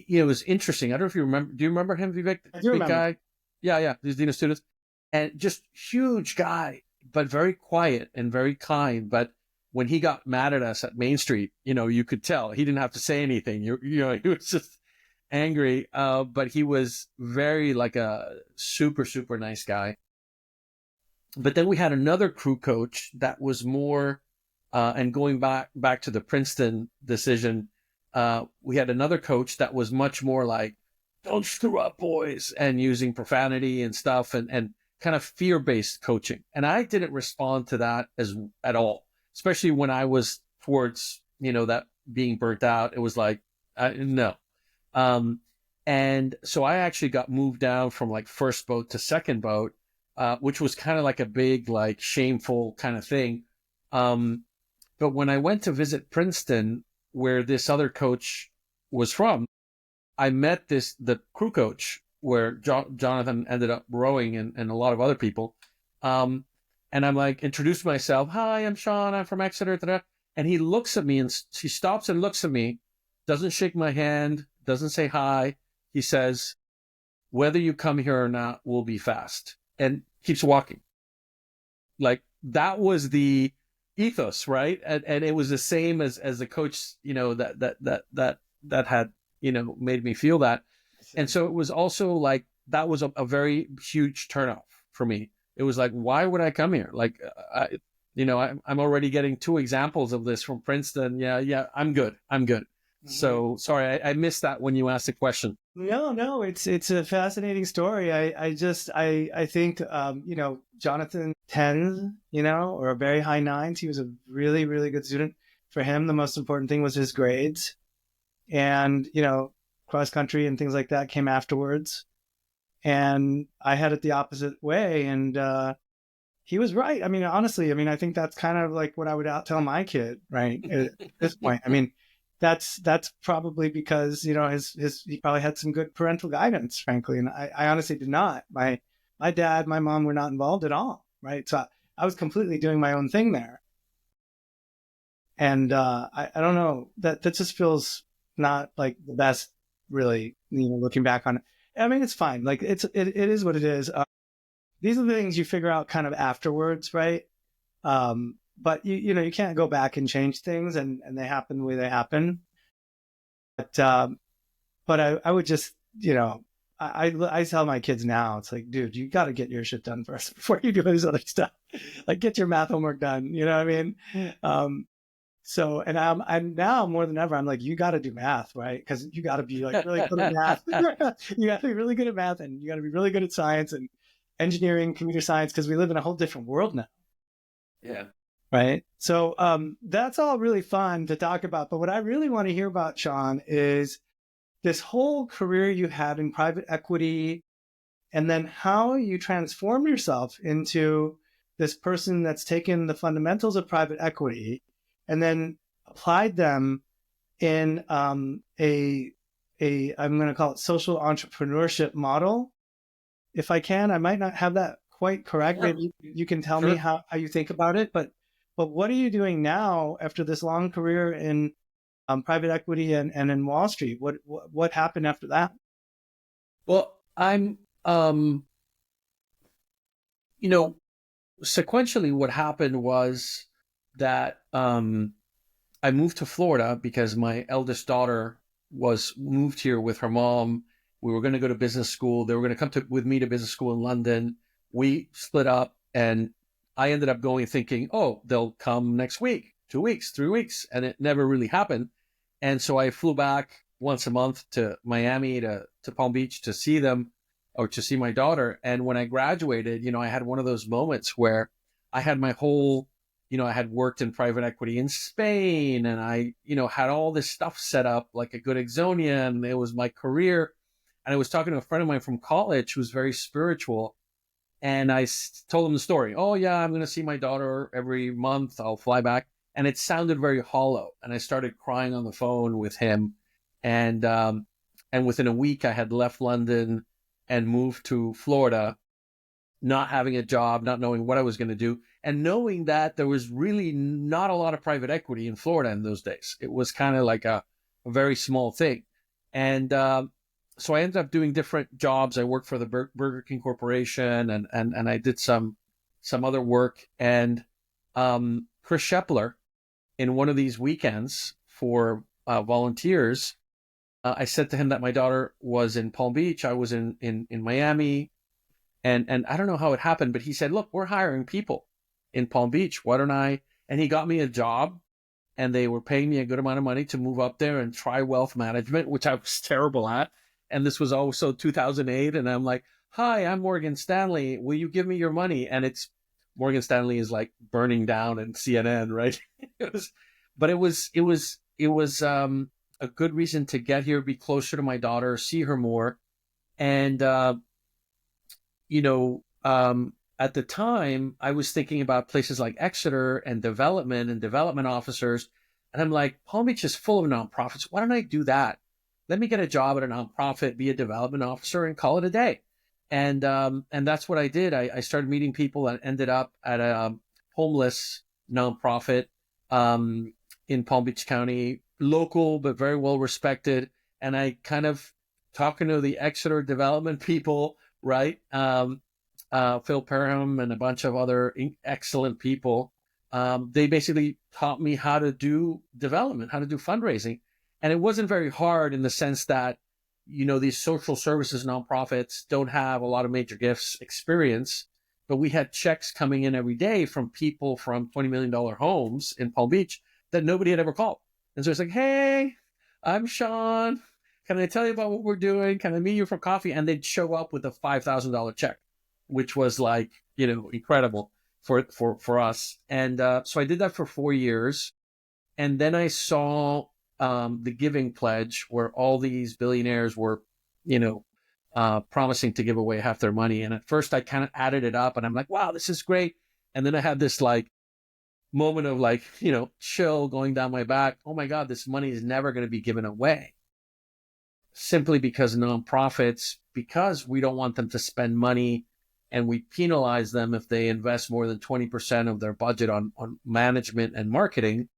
it was interesting. I don't know if you remember, do you remember him, Vivek? I do remember. Guy? Yeah. He's dean of students and just huge guy, but very quiet and very kind. But when he got mad at us at Main Street, you could tell he didn't have to say anything. He was just angry, but he was very like a super, super nice guy. But then we had another crew coach that was more And going back to the Princeton decision, we had another coach that was much more like, "Don't screw up, boys," and using profanity and stuff, and kind of fear-based coaching. And I didn't respond to that at all, especially when I was towards, that being burnt out. It was like, no. And so I actually got moved down from like first boat to second boat, which was kind of like a big, like shameful kind of thing. But when I went to visit Princeton, where this other coach was from, I met the crew coach where Jonathan ended up rowing, and a lot of other people. And I'm like, introduced myself. "Hi, I'm Sean. I'm from Exeter." Da-da. And he looks at me, and he stops and looks at me, doesn't shake my hand, doesn't say hi. He says, "Whether you come here or not, we'll be fast," and keeps walking. Like, that was the ethos, right? And it was the same as the coach, that had, made me feel that. And so it was also like, that was a very huge turnoff for me. It was like, why would I come here? Like, I'm already getting two examples of this from Princeton. Yeah, I'm good. Mm-hmm. So sorry, I missed that when you asked the question. No, it's a fascinating story. I think, Jonathan 10s, or a very high 9s. He was a really, really good student. For him, the most important thing was his grades, and, cross country and things like that came afterwards. And I had it the opposite way. And, he was right. I mean, honestly, I think that's kind of like what I would tell my kid, right? At this point. That's probably because, he probably had some good parental guidance, frankly. And I honestly did not. My dad, my mom were not involved at all. Right. So I was completely doing my own thing there. And I don't know, that just feels not like the best, really, looking back on it. It's fine. Like, it is what it is. These are the things you figure out kind of afterwards, right? But you can't go back and change things, and they happen the way they happen. But I would just, I tell my kids now, it's like, dude, you got to get your shit done first before you do this other stuff. Like, get your math homework done. You know what I mean? So, and I'm now more than ever, I'm like, you got to do math, right? Because you got to be like really good at math. You got to be really good at math, and you got to be really good at science and engineering, computer science, because we live in a whole different world now. Yeah. Right. So that's all really fun to talk about. But what I really want to hear about, Sean, is this whole career you had in private equity, and then how you transformed yourself into this person that's taken the fundamentals of private equity and then applied them in I'm going to call it social entrepreneurship model. If I can, I might not have that quite correct. Sure. Maybe you can tell me how you think about it. But what are you doing now after this long career in private equity and in Wall Street? What happened after that? Well, I'm, sequentially what happened was that I moved to Florida because my eldest daughter was moved here with her mom. We were going to go to business school. They were going to come with me to business school in London. We split up, and I ended up going thinking, oh, they'll come next week, 2 weeks, 3 weeks. And it never really happened. And so I flew back once a month to Miami, to Palm Beach, to see them, or to see my daughter. And when I graduated, I had one of those moments where I had my whole, I had worked in private equity in Spain, and I, had all this stuff set up like a good Exonian. It was my career. And I was talking to a friend of mine from college who was very spiritual. And I told him the story. Oh, yeah, I'm going to see my daughter every month. I'll fly back. And it sounded very hollow. And I started crying on the phone with him. And within a week, I had left London and moved to Florida, not having a job, not knowing what I was going to do, and knowing that there was really not a lot of private equity in Florida in those days. It was kind of like a very small thing. And so I ended up doing different jobs. I worked for the Burger King Corporation, and I did some other work. And Chris Shepler, in one of these weekends for volunteers, I said to him that my daughter was in Palm Beach. I was in Miami. And I don't know how it happened, but he said, look, we're hiring people in Palm Beach. Why don't I And he got me a job, and they were paying me a good amount of money to move up there and try wealth management, which I was terrible at. And this was also 2008. And I'm like, hi, I'm Morgan Stanley. Will you give me your money? And it's Morgan Stanley is like burning down and CNN, right? it was, but it was a good reason to get here, be closer to my daughter, see her more. And, you know, at the time, I was thinking about places like Exeter and development officers. And I'm like, Palm Beach is full of nonprofits. Why don't I do that? Let me get a job at a nonprofit, be a development officer, and call it a day. And that's what I did. I started meeting people and ended up at a homeless nonprofit in Palm Beach County, local but very well respected. And I kind of talking to the Exeter development people, right? Phil Parham and a bunch of other excellent people. They basically taught me how to do development, how to do fundraising. And it wasn't very hard in the sense that, these social services nonprofits don't have a lot of major gifts experience, but we had checks coming in every day from people from $20 million homes in Palm Beach that nobody had ever called. And so it's like, hey, I'm Sean. Can I tell you about what we're doing? Can I meet you for coffee? And they'd show up with a $5,000 check, which was like, incredible for us. And so I did that for 4 years. And then I saw the Giving Pledge, where all these billionaires were, promising to give away half their money. And at first I kind of added it up and I'm like, wow, this is great. And then I had this like moment of like, chill going down my back. Oh my God, this money is never going to be given away. Simply because nonprofits, because we don't want them to spend money and we penalize them if they invest more than 20% of their budget on management and marketing,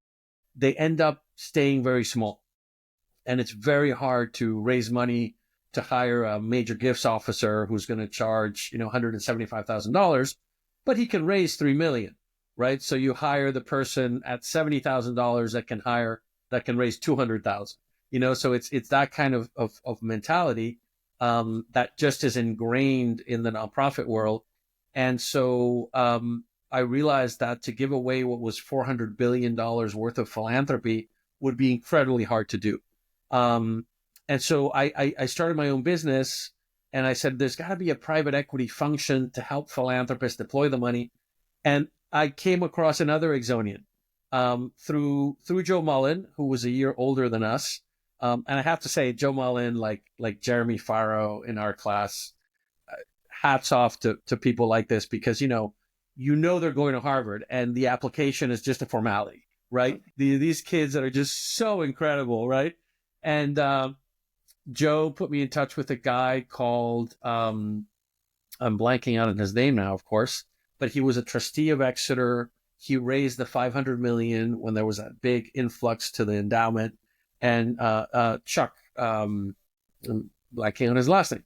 they end up staying very small. And it's very hard to raise money to hire a major gifts officer who's going to charge, $175,000, but he can raise $3 million, right? So you hire the person at $70,000 that can raise 200,000, so it's that kind of mentality, that just is ingrained in the nonprofit world. And so, I realized that to give away what was $400 billion worth of philanthropy would be incredibly hard to do. And so I started my own business, and I said, there's got to be a private equity function to help philanthropists deploy the money. And I came across another Exonian through Joe Mullen, who was a year older than us. And I have to say, Joe Mullen, like Jeremy Faro in our class, hats off to people like this, because, they're going to Harvard and the application is just a formality, right? These kids that are just so incredible, right? And Joe put me in touch with a guy called, I'm blanking out on his name now, of course, but he was a trustee of Exeter. He raised the $500 million when there was that big influx to the endowment. And Chuck, I'm blanking on his last name.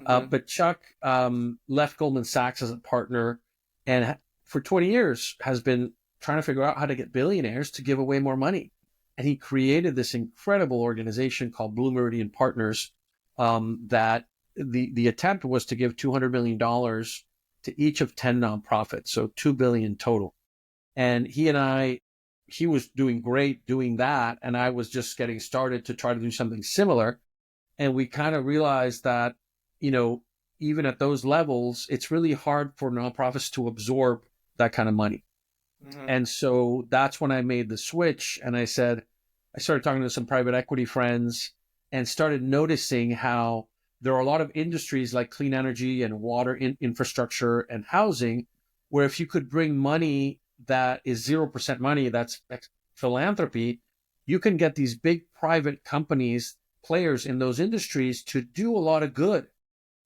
But Chuck left Goldman Sachs as a partner, and for 20 years has been trying to figure out how to get billionaires to give away more money. And he created this incredible organization called Blue Meridian Partners, that the attempt was to give $200 million to each of 10 nonprofits, so $2 billion total. And he was doing great doing that, and I was just getting started to try to do something similar. And we kind of realized that, even at those levels, it's really hard for nonprofits to absorb that kind of money. Mm-hmm. And so that's when I made the switch, and I started talking to some private equity friends and started noticing how there are a lot of industries like clean energy and water infrastructure and housing, where if you could bring money that is 0% money, that's philanthropy, you can get these big private companies, players in those industries, to do a lot of good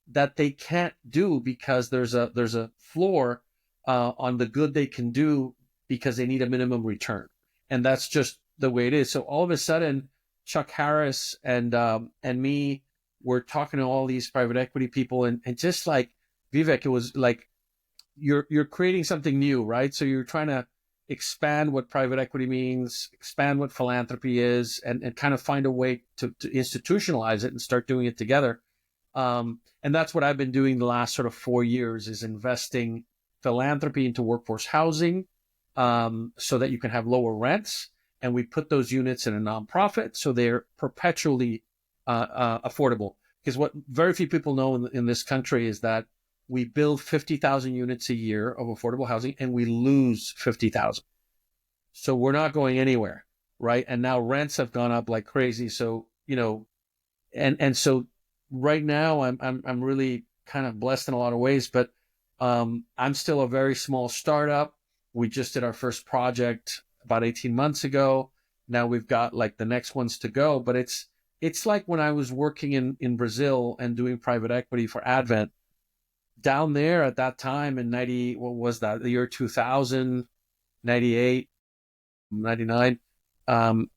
that they can't do because there's a floor on the good they can do, because they need a minimum return. And that's just the way it is. So all of a sudden, Chuck Harris and me were talking to all these private equity people, and just like Vivek, it was like, you're creating something new, right? So you're trying to expand what private equity means, expand what philanthropy is, and kind of find a way to institutionalize it and start doing it together. And that's what I've been doing the last sort of 4 years, is investing philanthropy into workforce housing, so that you can have lower rents. And we put those units in a nonprofit, so they're perpetually affordable. Because what very few people know in this country is that we build 50,000 units a year of affordable housing, and we lose 50,000. So we're not going anywhere, right? And now rents have gone up like crazy. So and so right now I'm really kind of blessed in a lot of ways, but I'm still a very small startup. We just did our first project about 18 months ago. Now we've got like the next ones to go, but it's like when I was working in Brazil and doing private equity for Advent down there at that time in 90, what was that? The year 2000, 98, 99. Um,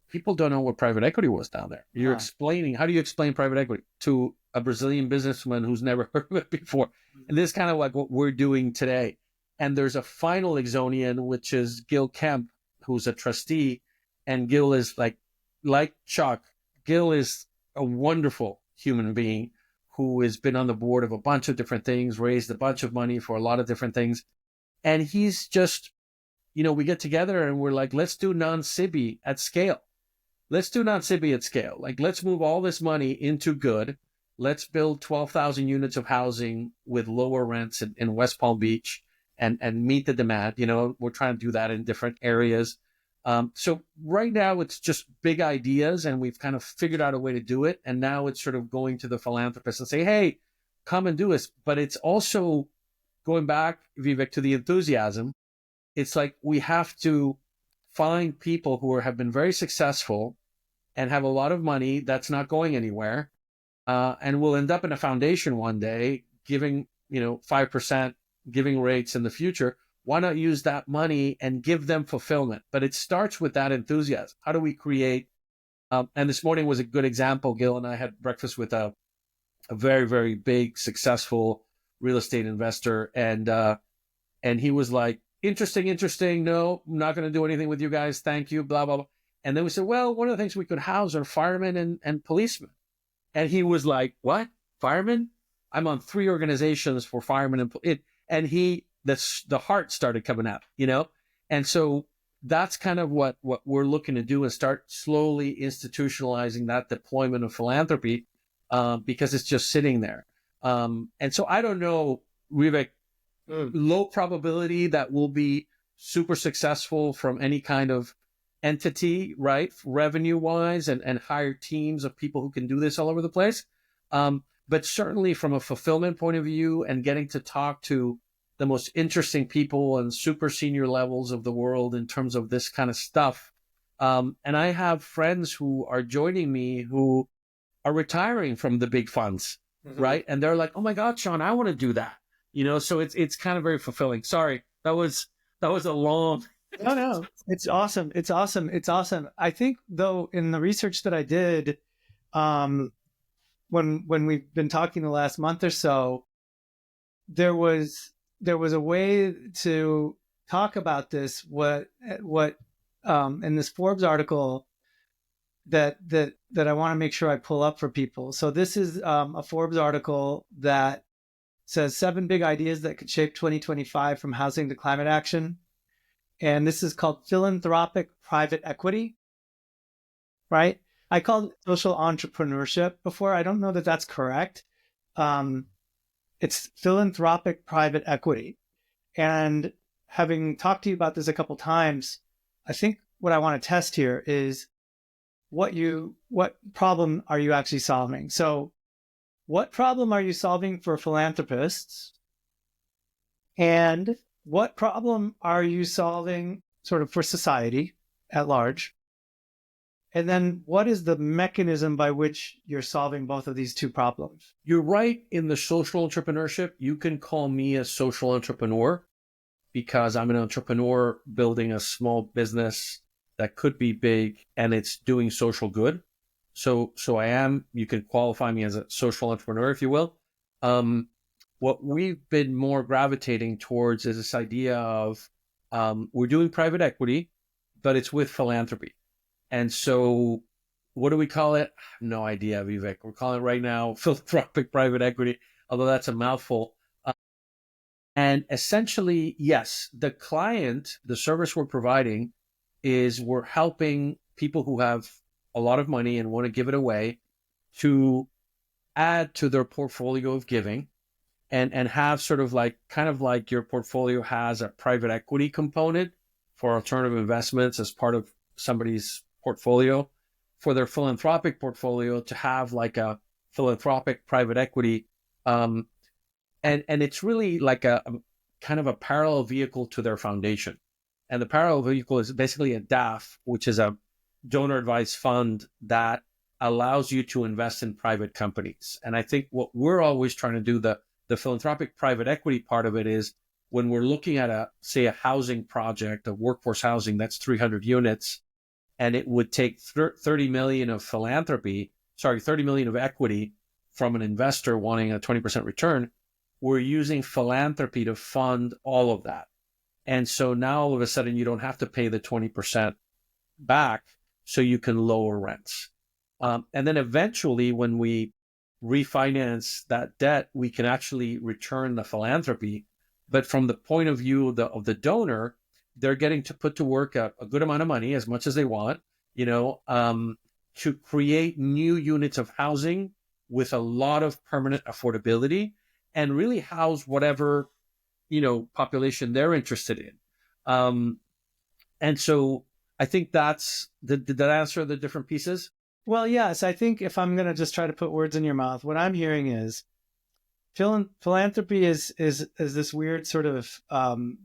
People don't know what private equity was down there. You're explaining, how do you explain private equity to a Brazilian businessman who's never heard of it before? And this is kind of like what we're doing today. And there's a final Exonian, which is Gil Kemp, who's a trustee. And Gil is like Chuck, Gil is a wonderful human being who has been on the board of a bunch of different things, raised a bunch of money for a lot of different things. And he's just, we get together and we're like, let's do non-Sibi at scale. Let's do non-Sibi at scale. Like, let's move all this money into good. Let's build 12,000 units of housing with lower rents in West Palm Beach and meet the demand. We're trying to do that in different areas. So right now it's just big ideas, and we've kind of figured out a way to do it. And now it's sort of going to the philanthropists and say, hey, come and do this. But it's also going back, Vivek, to the enthusiasm. It's like we have to find people who have been very successful and have a lot of money that's not going anywhere, and will end up in a foundation one day giving 5% giving rates in the future. Why not use that money and give them fulfillment? But it starts with that enthusiasm. How do we create? And this morning was a good example. Gil and I had breakfast with a very, very big, successful real estate investor, and he was like, interesting. No, I'm not going to do anything with you guys. Thank you. Blah, blah, blah. And then we said, well, one of the things we could house are firemen and policemen. And he was like, what? Firemen? I'm on 3 organizations for firemen and the heart started coming out, And so that's kind of what we're looking to do, and start slowly institutionalizing that deployment of philanthropy, because it's just sitting there. And so I don't know, Vivek, low probability that we'll be super successful from any kind of entity, right? Revenue wise, and hire teams of people who can do this all over the place. But certainly from a fulfillment point of view, and getting to talk to the most interesting people and super senior levels of the world in terms of this kind of stuff. And I have friends who are joining me who are retiring from the big funds, right? And they're like, oh my God, Sean, I want to do that. So it's kind of very fulfilling. Sorry, that was a long. No, it's awesome. It's awesome. I think though, in the research that I did, when we've been talking the last month or so, there was a way to talk about this. What in this Forbes article that I want to make sure I pull up for people. So this is a Forbes article that says 7 big ideas that could shape 2025 from housing to climate action. And this is called philanthropic private equity, right? I called it social entrepreneurship before. I don't know that that's correct. It's philanthropic private equity. And having talked to you about this a couple times, I think what I want to test here is what problem are you actually solving? So what problem are you solving for philanthropists? And what problem are you solving sort of for society at large? And then what is the mechanism by which you're solving both of these 2 problems? You're right in the social entrepreneurship. You can call me a social entrepreneur because I'm an entrepreneur building a small business that could be big, and it's doing social good. So I am, you can qualify me as a social entrepreneur, if you will. What we've been more gravitating towards is this idea of we're doing private equity, but it's with philanthropy. And so what do we call it? I have no idea, Vivek. We're calling it right now philanthropic private equity, although that's a mouthful. And essentially, yes, the client, the service we're providing is we're helping people who have a lot of money and want to give it away to add to their portfolio of giving, and have sort of like, kind of like your portfolio has a private equity component for alternative investments as part of somebody's portfolio, for their philanthropic portfolio to have like a philanthropic private equity. Um, and it's really like a kind of a parallel vehicle to their foundation. And the parallel vehicle is basically a DAF, which is a donor advised fund that allows you to invest in private companies. And I think what we're always trying to do, the philanthropic private equity part of it, is when we're looking at say a housing project, a workforce housing that's 300 units, and it would take 30 million of philanthropy, 30 million of equity from an investor wanting a 20% return. We're using philanthropy to fund all of that. And so now all of a sudden you don't have to pay the 20% back, so you can lower rents. And then eventually when we refinance that debt, we can actually return the philanthropy. But from the point of view of the donor, they're getting to put to work a good amount of money, as much as they want, to create new units of housing with a lot of permanent affordability, and really house whatever, population they're interested in. And so I think did that answer the different pieces? Well, yes. I think if I'm going to just try to put words in your mouth, what I'm hearing is philanthropy is this weird sort of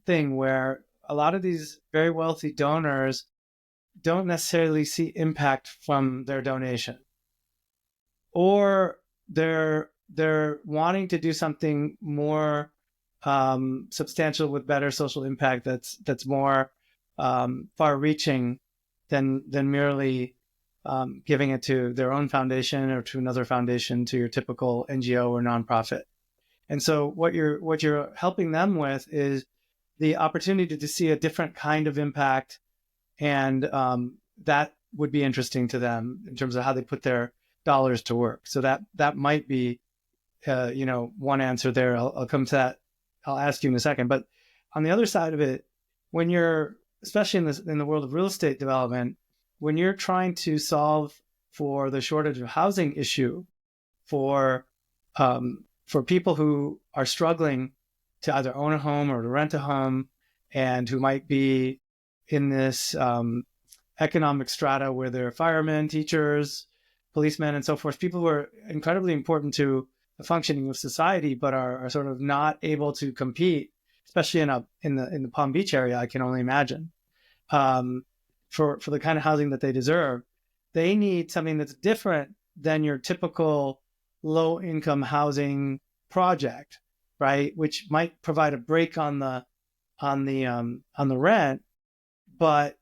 thing where a lot of these very wealthy donors don't necessarily see impact from their donation, or they're wanting to do something more substantial with better social impact that's more far-reaching than merely giving it to their own foundation or to another foundation, to your typical NGO or nonprofit. And so what you're helping them with is the opportunity to see a different kind of impact, and that would be interesting to them in terms of how they put their dollars to work. So that might be one answer there. I'll come to that. I'll ask you in a second. But on the other side of it, when you're, especially in the world of real estate development, when you're trying to solve for the shortage of housing issue for people who are struggling to either own a home or to rent a home, and who might be in this economic strata where they're firemen, teachers, policemen, and so forth, people who are incredibly important to the functioning of society, but are sort of not able to compete, especially in the Palm Beach area, I can only imagine, for the kind of housing that they deserve. They need something that's different than your typical low income housing project, right? Which might provide a break on the rent, but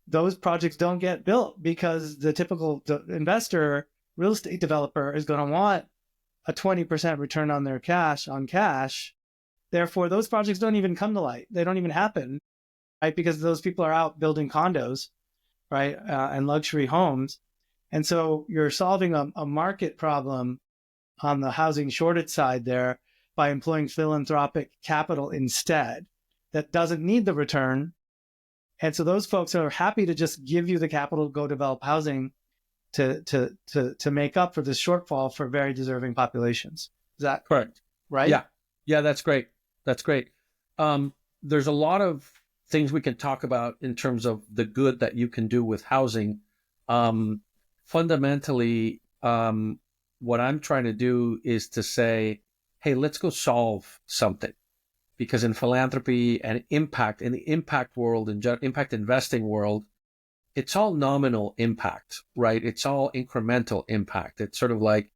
those projects don't get built because the typical investor, real estate developer, is going to want a 20% return on their cash. Therefore, those projects don't even come to light. They don't even happen, right? Because those people are out building condos, right? And luxury homes. And so you're solving a market problem on the housing shortage side there by employing philanthropic capital instead that doesn't need the return. And so those folks are happy to just give you the capital to go develop housing to make up for this shortfall for very deserving populations. Is that correct? Right? Yeah, that's great. That's great. There's a lot of things we can talk about in terms of the good that you can do with housing. Fundamentally, what I'm trying to do is to say, hey, let's go solve something. Because in philanthropy and impact, in the impact world, in impact investing world, it's all nominal impact, right? It's all incremental impact. It's sort of like,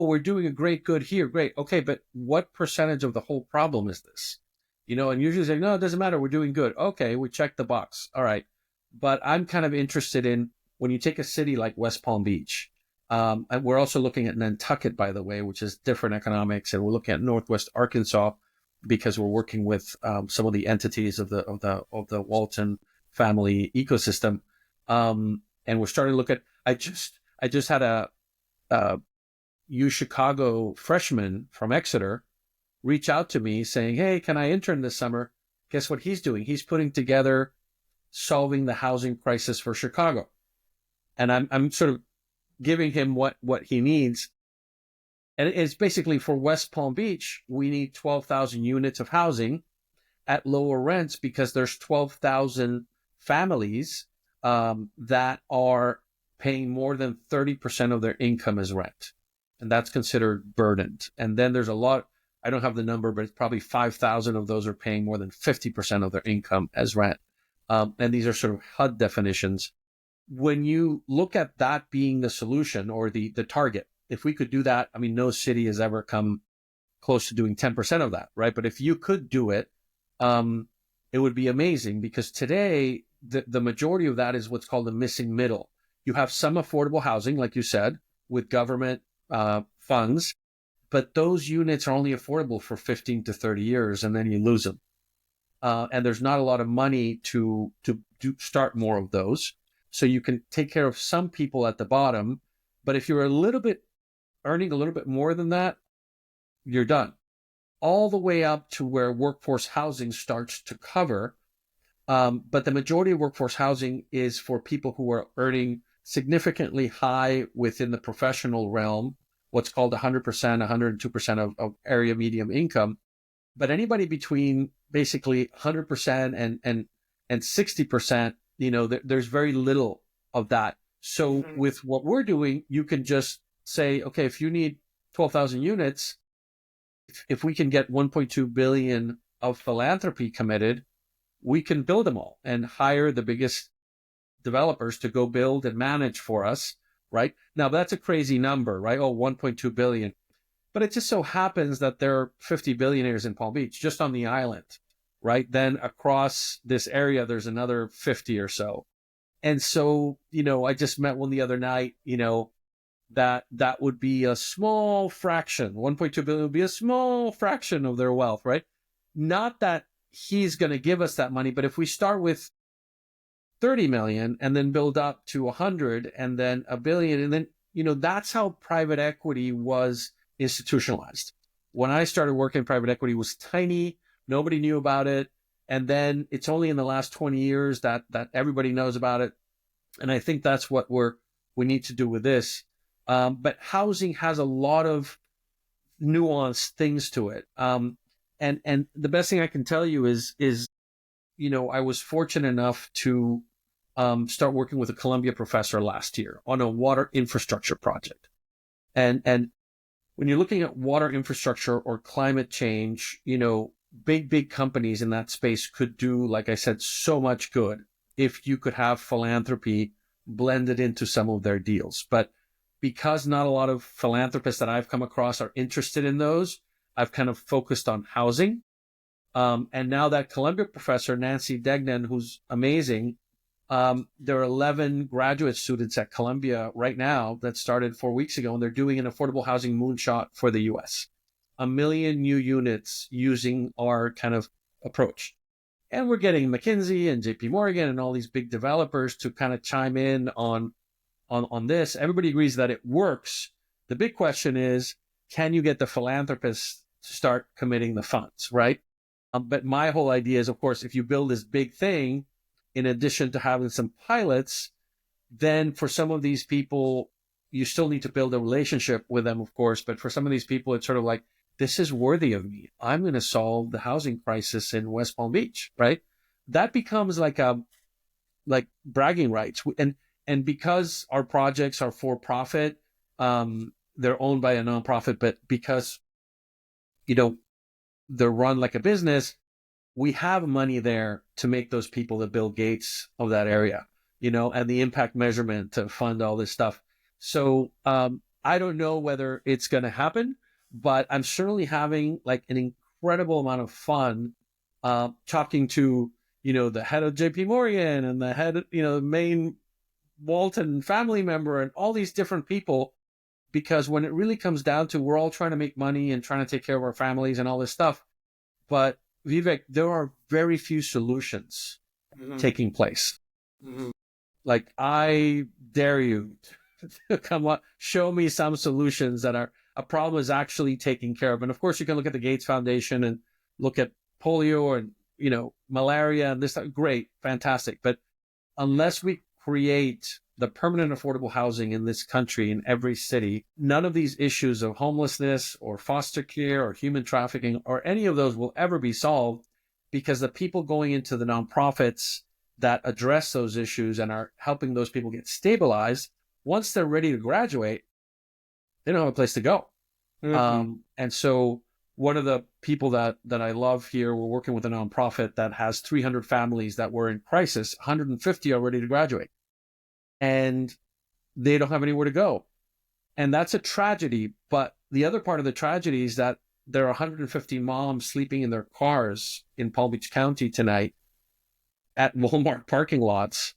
oh, we're doing a great good here. Great. Okay. But what percentage of the whole problem is this? And usually say, no, it doesn't matter. We're doing good. Okay. We checked the box. All right. But I'm kind of interested in when you take a city like West Palm Beach, and we're also looking at Nantucket, by the way, which is different economics. And we're looking at Northwest Arkansas because we're working with some of the entities of the Walton family ecosystem. And we're starting to look at, I just had a U Chicago freshman from Exeter reach out to me saying, hey, can I intern this summer? Guess what he's doing? He's putting together solving the housing crisis for Chicago. And I'm sort of giving him what he needs. And it's basically for West Palm Beach, we need 12,000 units of housing at lower rents because there's 12,000 families that are paying more than 30% of their income as rent. And that's considered burdened. And then there's a lot, I don't have the number, but it's probably 5,000 of those are paying more than 50% of their income as rent. And these are sort of HUD definitions. When you look at that being the solution or the target, if we could do that, I mean, no city has ever come close to doing 10% of that, right? But if you could do it, it would be amazing because today, the majority of that is what's called the missing middle. You have some affordable housing, like you said, with government funds, but those units are only affordable for 15 to 30 years, and then you lose them. And there's not a lot of money to start more of those. So you can take care of some people at the bottom, but if you're earning a little bit more than that, you're done. All the way up to where workforce housing starts to cover. But the majority of workforce housing is for people who are earning significantly high within the professional realm, what's called 100%, 102% of area median income. But anybody between basically 100% and 60%, there's very little of that. So with what we're doing, you can just say, okay, if you need 12,000 units, if we can get 1.2 billion of philanthropy committed, we can build them all and hire the biggest developers to go build and manage for us, right? Now, that's a crazy number, right? Oh, 1.2 billion. But it just so happens that there are 50 billionaires in Palm Beach, just on the island, right? Then across this area, there's another 50 or so. And so, I just met one the other night, that would be a small fraction, 1.2 billion would be a small fraction of their wealth, right? Not that he's going to give us that money, but if we start with 30 million and then build up to 100 and then a billion, and then, that's how private equity was institutionalized. When I started working in private equity, it was tiny. Nobody knew about it. And then it's only in the last 20 years that everybody knows about it. And I think that's what we need to do with this. But housing has a lot of nuanced things to it. And the best thing I can tell you is, I was fortunate enough to start working with a Columbia professor last year on a water infrastructure project. And when you're looking at water infrastructure or climate change, big companies in that space could do, like I said, so much good if you could have philanthropy blended into some of their deals. But because not a lot of philanthropists that I've come across are interested in those, I've kind of focused on housing. And now that Columbia professor, Nancy Degnan, who's amazing, there are 11 graduate students at Columbia right now that started 4 weeks ago, and they're doing an affordable housing moonshot for the US. 1 million new units using our kind of approach. And we're getting McKinsey and JP Morgan and all these big developers to kind of chime in on this. Everybody agrees that it works. The big question is, can you get the philanthropists to start committing the funds, right? But my whole idea is, of course, if you build this big thing, in addition to having some pilots, then for some of these people, you still need to build a relationship with them, of course. But for some of these people, it's sort of like, this is worthy of me. I'm going to solve the housing crisis in West Palm Beach, right? That becomes like bragging rights. And because our projects are for profit, they're owned by a nonprofit, but because, they're run like a business, we have money there to make those people the Bill Gates of that area, and the impact measurement to fund all this stuff. So I don't know whether it's going to happen, but I'm certainly having like an incredible amount of fun talking to, the head of JP Morgan and the head, main Walton family member and all these different people, because when it really comes down to, we're all trying to make money and trying to take care of our families and all this stuff. But Vivek, there are very few solutions taking place. Mm-hmm. Like, I dare you to come on, show me some solutions that are a problem is actually taken care of. And of course, you can look at the Gates Foundation and look at polio and, malaria and this, great, fantastic. But unless we create the permanent affordable housing in this country, in every city, none of these issues of homelessness or foster care or human trafficking or any of those will ever be solved, because the people going into the nonprofits that address those issues and are helping those people get stabilized, once they're ready to graduate, they don't have a place to go. And so one of the people that I love here, we're working with a nonprofit that has 300 families that were in crisis, 150 are ready to graduate, and they don't have anywhere to go. And that's a tragedy. But the other part of the tragedy is that there are 150 moms sleeping in their cars in Palm Beach County tonight at Walmart parking lots,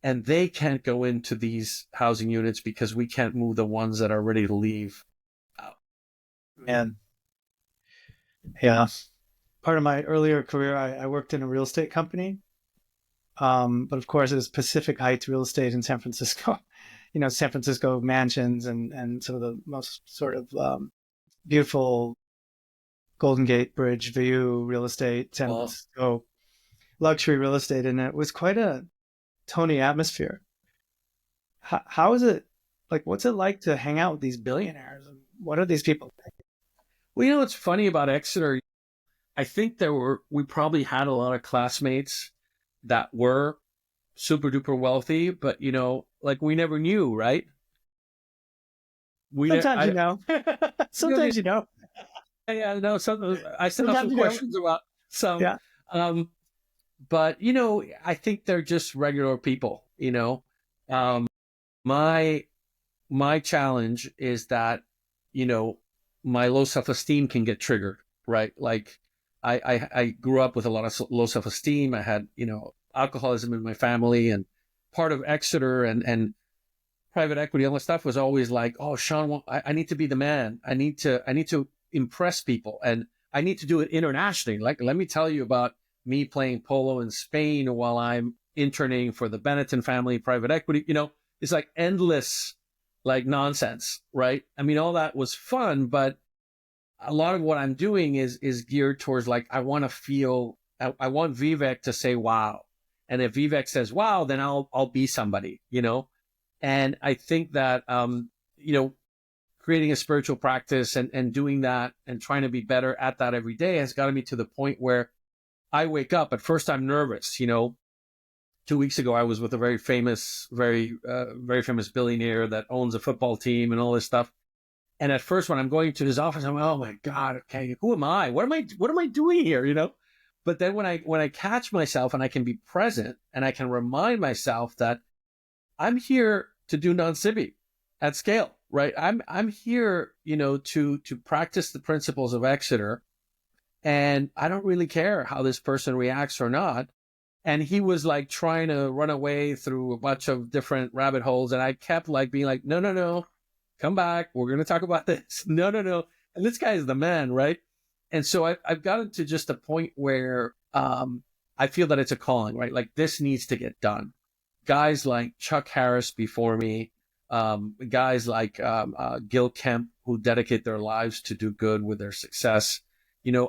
and they can't go into these housing units because we can't move the ones that are ready to leave out. Man. Yeah. Part of my earlier career, I worked in a real estate company. But of course, it was Pacific Heights real estate in San Francisco. San Francisco mansions and some of the most sort of beautiful Golden Gate Bridge view real estate, San Francisco luxury real estate. And it was quite a Tony atmosphere. How is it? Like, what's it like to hang out with these billionaires? What are these people? Well, what's funny about Exeter, I think we probably had a lot of classmates that were super duper wealthy, but we never knew, right? Sometimes Sometimes Yeah, no. Sometimes I still have some questions about some. Yeah. But I think they're just regular people. My challenge is that my low self-esteem can get triggered, right? Like I grew up with a lot of low self-esteem. I had, alcoholism in my family, and part of Exeter and private equity, all that stuff was always like, oh, Sean, I need to be the man. I need to impress people, and I need to do it internationally. Like, let me tell you about me playing polo in Spain while I'm interning for the Benetton family private equity. It's like endless, like, nonsense, right? I mean, all that was fun, but a lot of what I'm doing is geared towards, like, I want want Vivek to say, wow. And if Vivek says, wow, then I'll be somebody, And I think that, creating a spiritual practice and doing that and trying to be better at that every day has gotten me to the point where I wake up. At first, I'm nervous. 2 weeks ago, I was with a very famous billionaire that owns a football team and all this stuff. And at first, when I'm going to his office, I'm like, oh my God, okay, who am I? What am I doing here? But then when I catch myself and I can be present and I can remind myself that I'm here to do non-Sibi at scale, right? I'm here, to practice the principles of Exeter, and I don't really care how this person reacts or not. And he was like trying to run away through a bunch of different rabbit holes, and I kept like being like, no, come back. We're going to talk about this. No. And this guy is the man, right? And so I've gotten to just a point where I feel that it's a calling, right? Like, this needs to get done. Guys like Chuck Harris before me, guys like Gil Kemp, who dedicate their lives to do good with their success.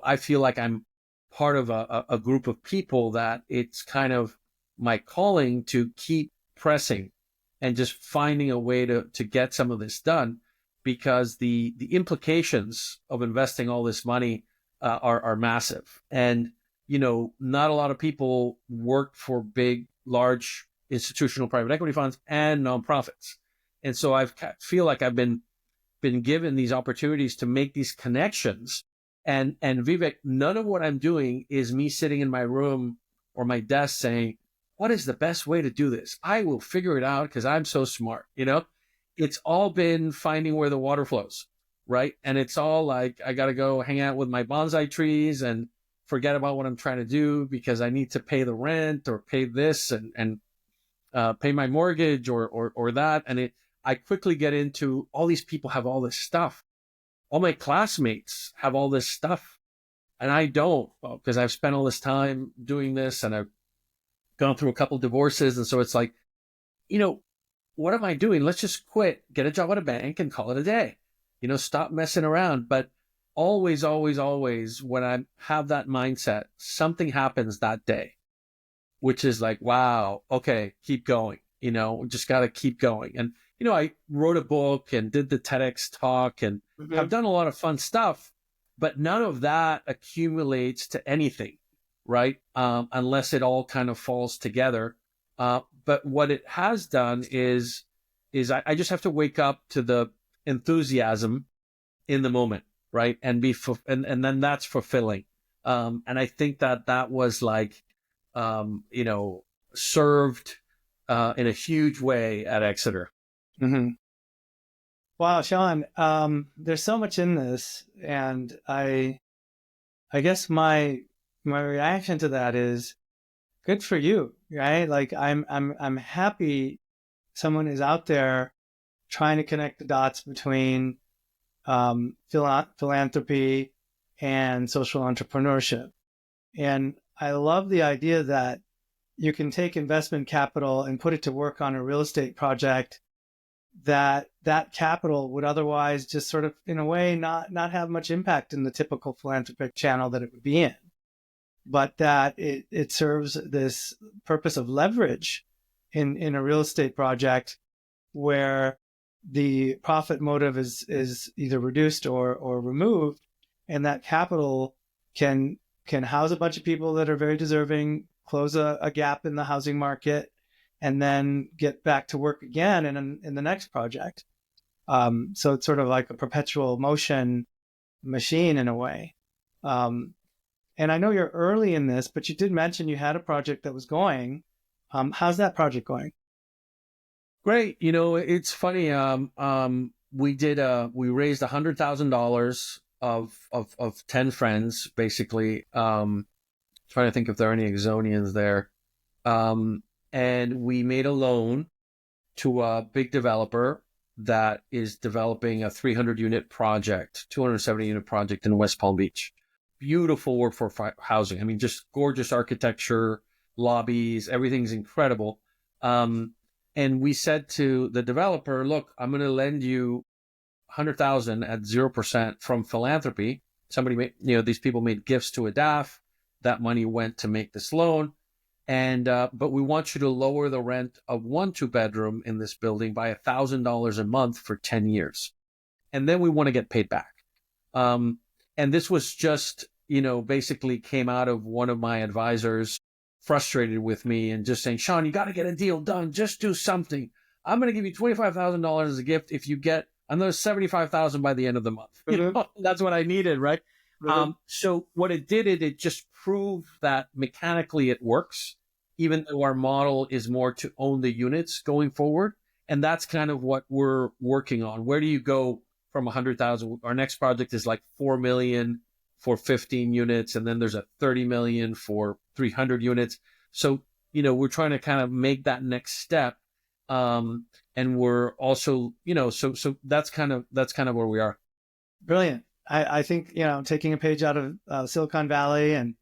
I feel like I'm part of a group of people that it's kind of my calling to keep pressing and just finding a way to get some of this done, because the implications of investing all this money are massive. And, not a lot of people work for big, large institutional private equity funds and nonprofits. And so I feel like I've been given these opportunities to make these connections. And Vivek, none of what I'm doing is me sitting in my room or my desk saying, what is the best way to do this? I will figure it out because I'm so smart. It's all been finding where the water flows, right? And it's all like, I got to go hang out with my bonsai trees and forget about what I'm trying to do because I need to pay the rent or pay this and pay my mortgage or that. And I quickly get into, all these people have all this stuff. All my classmates have all this stuff, and I don't, because I've spent all this time doing this, and I've gone through a couple divorces. And so it's like, what am I doing? Let's just quit, get a job at a bank and call it a day. stop messing around. But always, always, always, when I have that mindset, something happens that day, which is like, wow, okay, keep going. Just got to keep going. And, I wrote a book and did the TEDx talk and have done a lot of fun stuff, but none of that accumulates to anything, right? Unless it all kind of falls together. But what it has done is I just have to wake up to the enthusiasm in the moment, right? And and then that's fulfilling. And I think that was like, served in a huge way at Exeter. Mm-hmm. Wow, Sean, there's so much in this, and I guess my reaction to that is good for you, right? Like I'm happy someone is out there trying to connect the dots between philanthropy and social entrepreneurship. And I love the idea that you can take investment capital and put it to work on a real estate project that capital would otherwise just sort of, in a way, not have much impact in the typical philanthropic channel that it would be in, but that it serves this purpose of leverage in a real estate project where the profit motive is either reduced or removed, and that capital can house a bunch of people that are very deserving, close a gap in the housing market, and then get back to work again in the next project. So it's sort of like a perpetual motion machine in a way. And I know you're early in this, but you did mention you had a project that was going. How's that project going? Great. It's funny. We raised $100,000 of 10 friends, basically. Trying to think if there are any Exonians there. And we made a loan to a big developer that is developing a 300-unit project, 270-unit project in West Palm Beach. Beautiful workforce housing. I mean, just gorgeous architecture, lobbies, everything's incredible. And we said to the developer, look, I'm going to lend you $100,000 at 0% from philanthropy. Somebody made, these people made gifts to a DAF. That money went to make this loan. And, but we want you to lower the rent of 1 2-bedroom in this building by $1,000 a month for 10 years. And then we want to get paid back. And this was just, basically came out of one of my advisors frustrated with me and just saying, Sean, you got to get a deal done. Just do something. I'm going to give you $25,000 as a gift if you get another $75,000 by the end of the month. That's what I needed, right? So what it did, it just proved that mechanically it works, even though our model is more to own the units going forward. And that's kind of what we're working on. Where do you go from 100,000? Our next project is like 4 million for 15 units. And then there's a 30 million for 300 units. So, we're trying to kind of make that next step. And we're also, so that's kind of where we are. Brilliant. I think, taking a page out of Silicon Valley and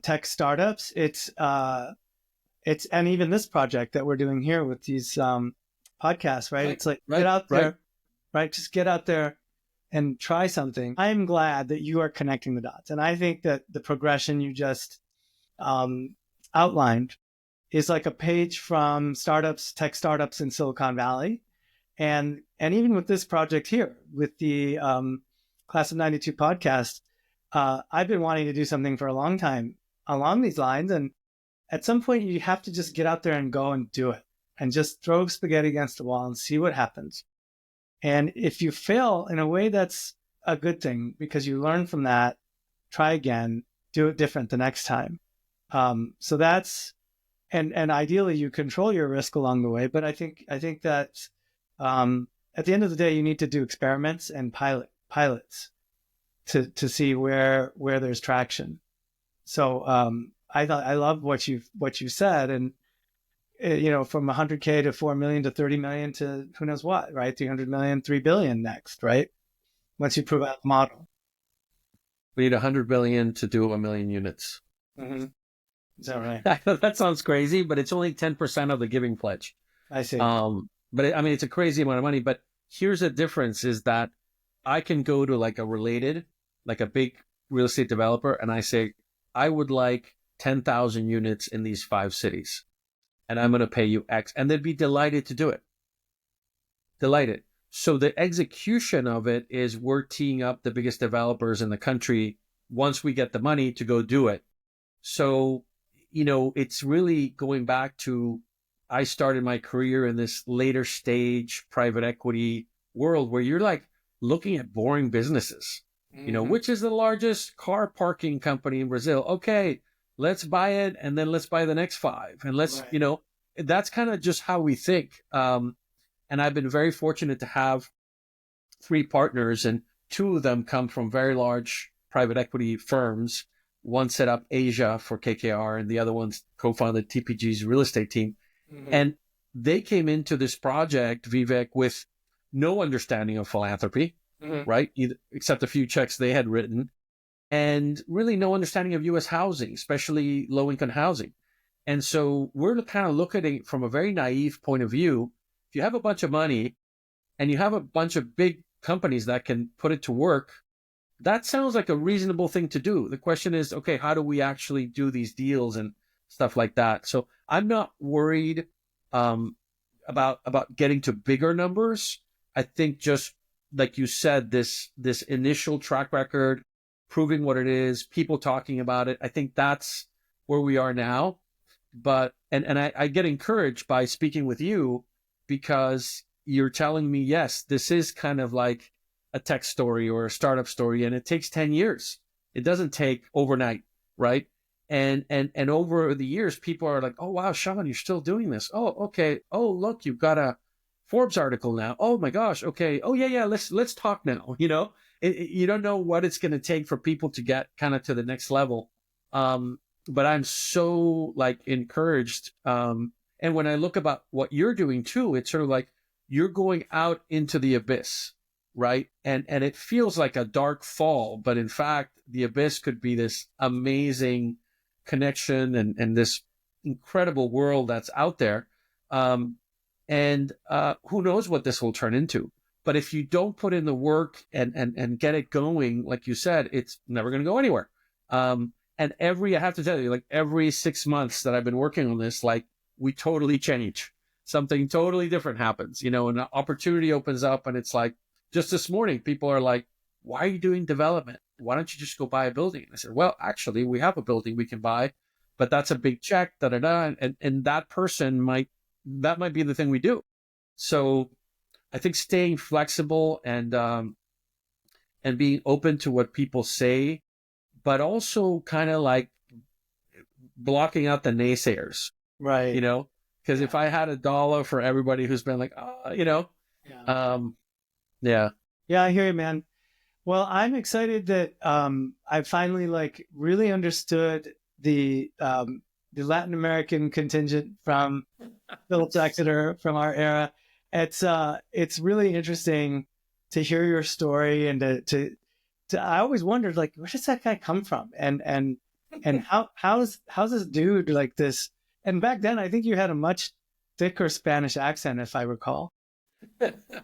tech startups, it's and even this project that we're doing here with these podcasts, right? It's like, get out there, right? Just get out there and try something. I'm glad that you are connecting the dots. And I think that the progression you just outlined is like a page from tech startups in Silicon Valley. And even with this project here, with the Class of 92 podcast, I've been wanting to do something for a long time along these lines. And at some point, you have to just get out there and go and do it and just throw spaghetti against the wall and see what happens. And if you fail, in a way, that's a good thing because you learn from that, try again, do it different the next time. So that's, and ideally you control your risk along the way. But I think that at the end of the day, you need to do experiments and pilots to see where there's traction. So I love what you said, and from 100K to 4 million to 30 million to who knows what, right? 300 million, 3 billion next, right? Once you prove out the model. We need 100 billion to do 1 million units. Mm-hmm. Is that right? That sounds crazy, but it's only 10% of the giving pledge. I see. But it's a crazy amount of money. But here's the difference: is that I can go to like a related, like a big real estate developer, and I say, I would like 10,000 units in these 5 cities, and I'm going to pay you X. And they'd be delighted to do it. Delighted. So the execution of it is we're teeing up the biggest developers in the country once we get the money to go do it. So, it's really going back to, I started my career in this later stage private equity world where you're like looking at boring businesses, which is the largest car parking company in Brazil? Okay, let's buy it. And then let's buy the next 5. And Right. that's kind of just how we think. And I've been very fortunate to have 3 partners, and 2 of them come from very large private equity firms. One set up Asia for KKR, and the other one's co-founded TPG's real estate team. Mm-hmm. And they came into this project, Vivek, with no understanding of philanthropy, right? Except a few checks they had written, and really no understanding of U.S. housing, especially low-income housing. And so we're kind of looking at it from a very naive point of view. If you have a bunch of money and you have a bunch of big companies that can put it to work, that sounds like a reasonable thing to do. The question is, okay, how do we actually do these deals and stuff like that? So I'm not worried about getting to bigger numbers. I think just like you said, this initial track record, proving what it is, people talking about it. I think that's where we are now. But and I get encouraged by speaking with you because you're telling me, yes, this is kind of like a tech story or a startup story, and it takes 10 years. It doesn't take overnight, right? And over the years, people are like, oh, wow, Sean, you're still doing this. Oh, okay. Oh, look, you've got a Forbes article now. Oh my gosh. Okay. Oh yeah. Let's talk now. You don't know what it's going to take for people to get kind of to the next level. But I'm so like encouraged. And when I look about what you're doing too, it's sort of like you're going out into the abyss, right? And it feels like a dark fall, but in fact, the abyss could be this amazing connection and this incredible world that's out there. And who knows what this will turn into. But if you don't put in the work and get it going, like you said, it's never going to go anywhere. And I have to tell you, like every 6 months that I've been working on this, like we totally change. Something totally different happens, and an opportunity opens up, and it's like, just this morning, people are like, why are you doing development? Why don't you just go buy a building? And I said, well, actually, we have a building we can buy, but that's a big check, da-da-da. And that that might be the thing we do. So I think staying flexible and being open to what people say, but also kind of like blocking out the naysayers, Right. because if I had $1 for everybody who's been like, Yeah. yeah. Yeah, I hear you, man. Well, I'm excited that I finally like really understood the Latin American contingent from Phillips Exeter from our era. It's really interesting to hear your story and to I always wondered like where does that guy come from and how's this dude like this? And back then I think you had a much thicker Spanish accent if I recall.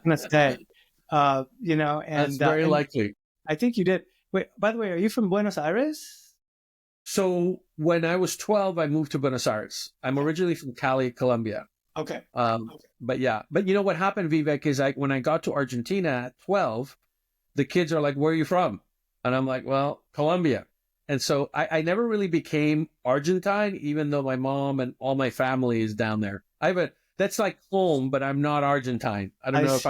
Let's say, That's very and likely. I think you did. Wait, by the way, are you from Buenos Aires? So when I was 12, I moved to Buenos Aires. I'm originally from Cali, Colombia. Okay. But yeah, but you know what happened, Vivek, is when I got to Argentina at 12, the kids are like, where are you from? And I'm like, well, Colombia. And so I never really became Argentine, even though my mom and all my family is down there. That's like home, but I'm not Argentine. I don't know if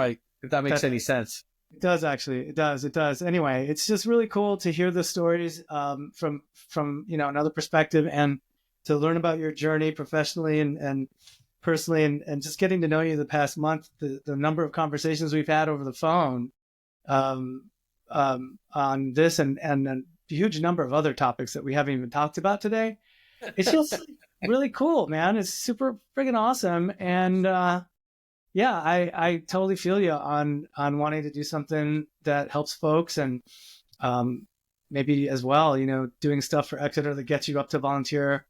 that makes That, any sense. it does actually. It does. It does. Anyway, it's just really cool to hear the stories from another perspective and to learn about your journey professionally and personally and just getting to know you the past month. The number of conversations we've had over the phone on this and a huge number of other topics that we haven't even talked about today. It's just really cool, man. It's super friggin' awesome. And yeah, I totally feel you on wanting to do something that helps folks and maybe as well, doing stuff for Exeter that gets you up to volunteer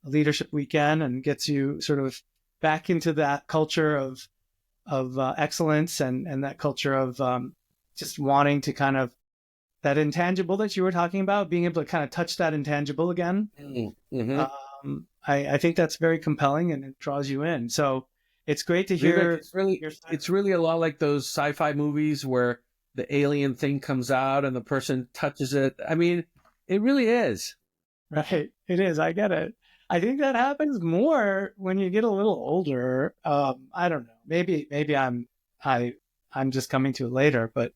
leadership weekend and gets you sort of back into that culture of excellence and that culture of just wanting to kind of that intangible that you were talking about, being able to kind of touch that intangible again. Mm-hmm. I think that's very compelling and it draws you in. So it's great to Vivek, hear your side. it's really a lot like those sci-fi movies where the alien thing comes out and the person touches it. I mean, it really is. Right. It is. I get it. I think that happens more when you get a little older. I don't know. Maybe I, I'm just coming to it later, but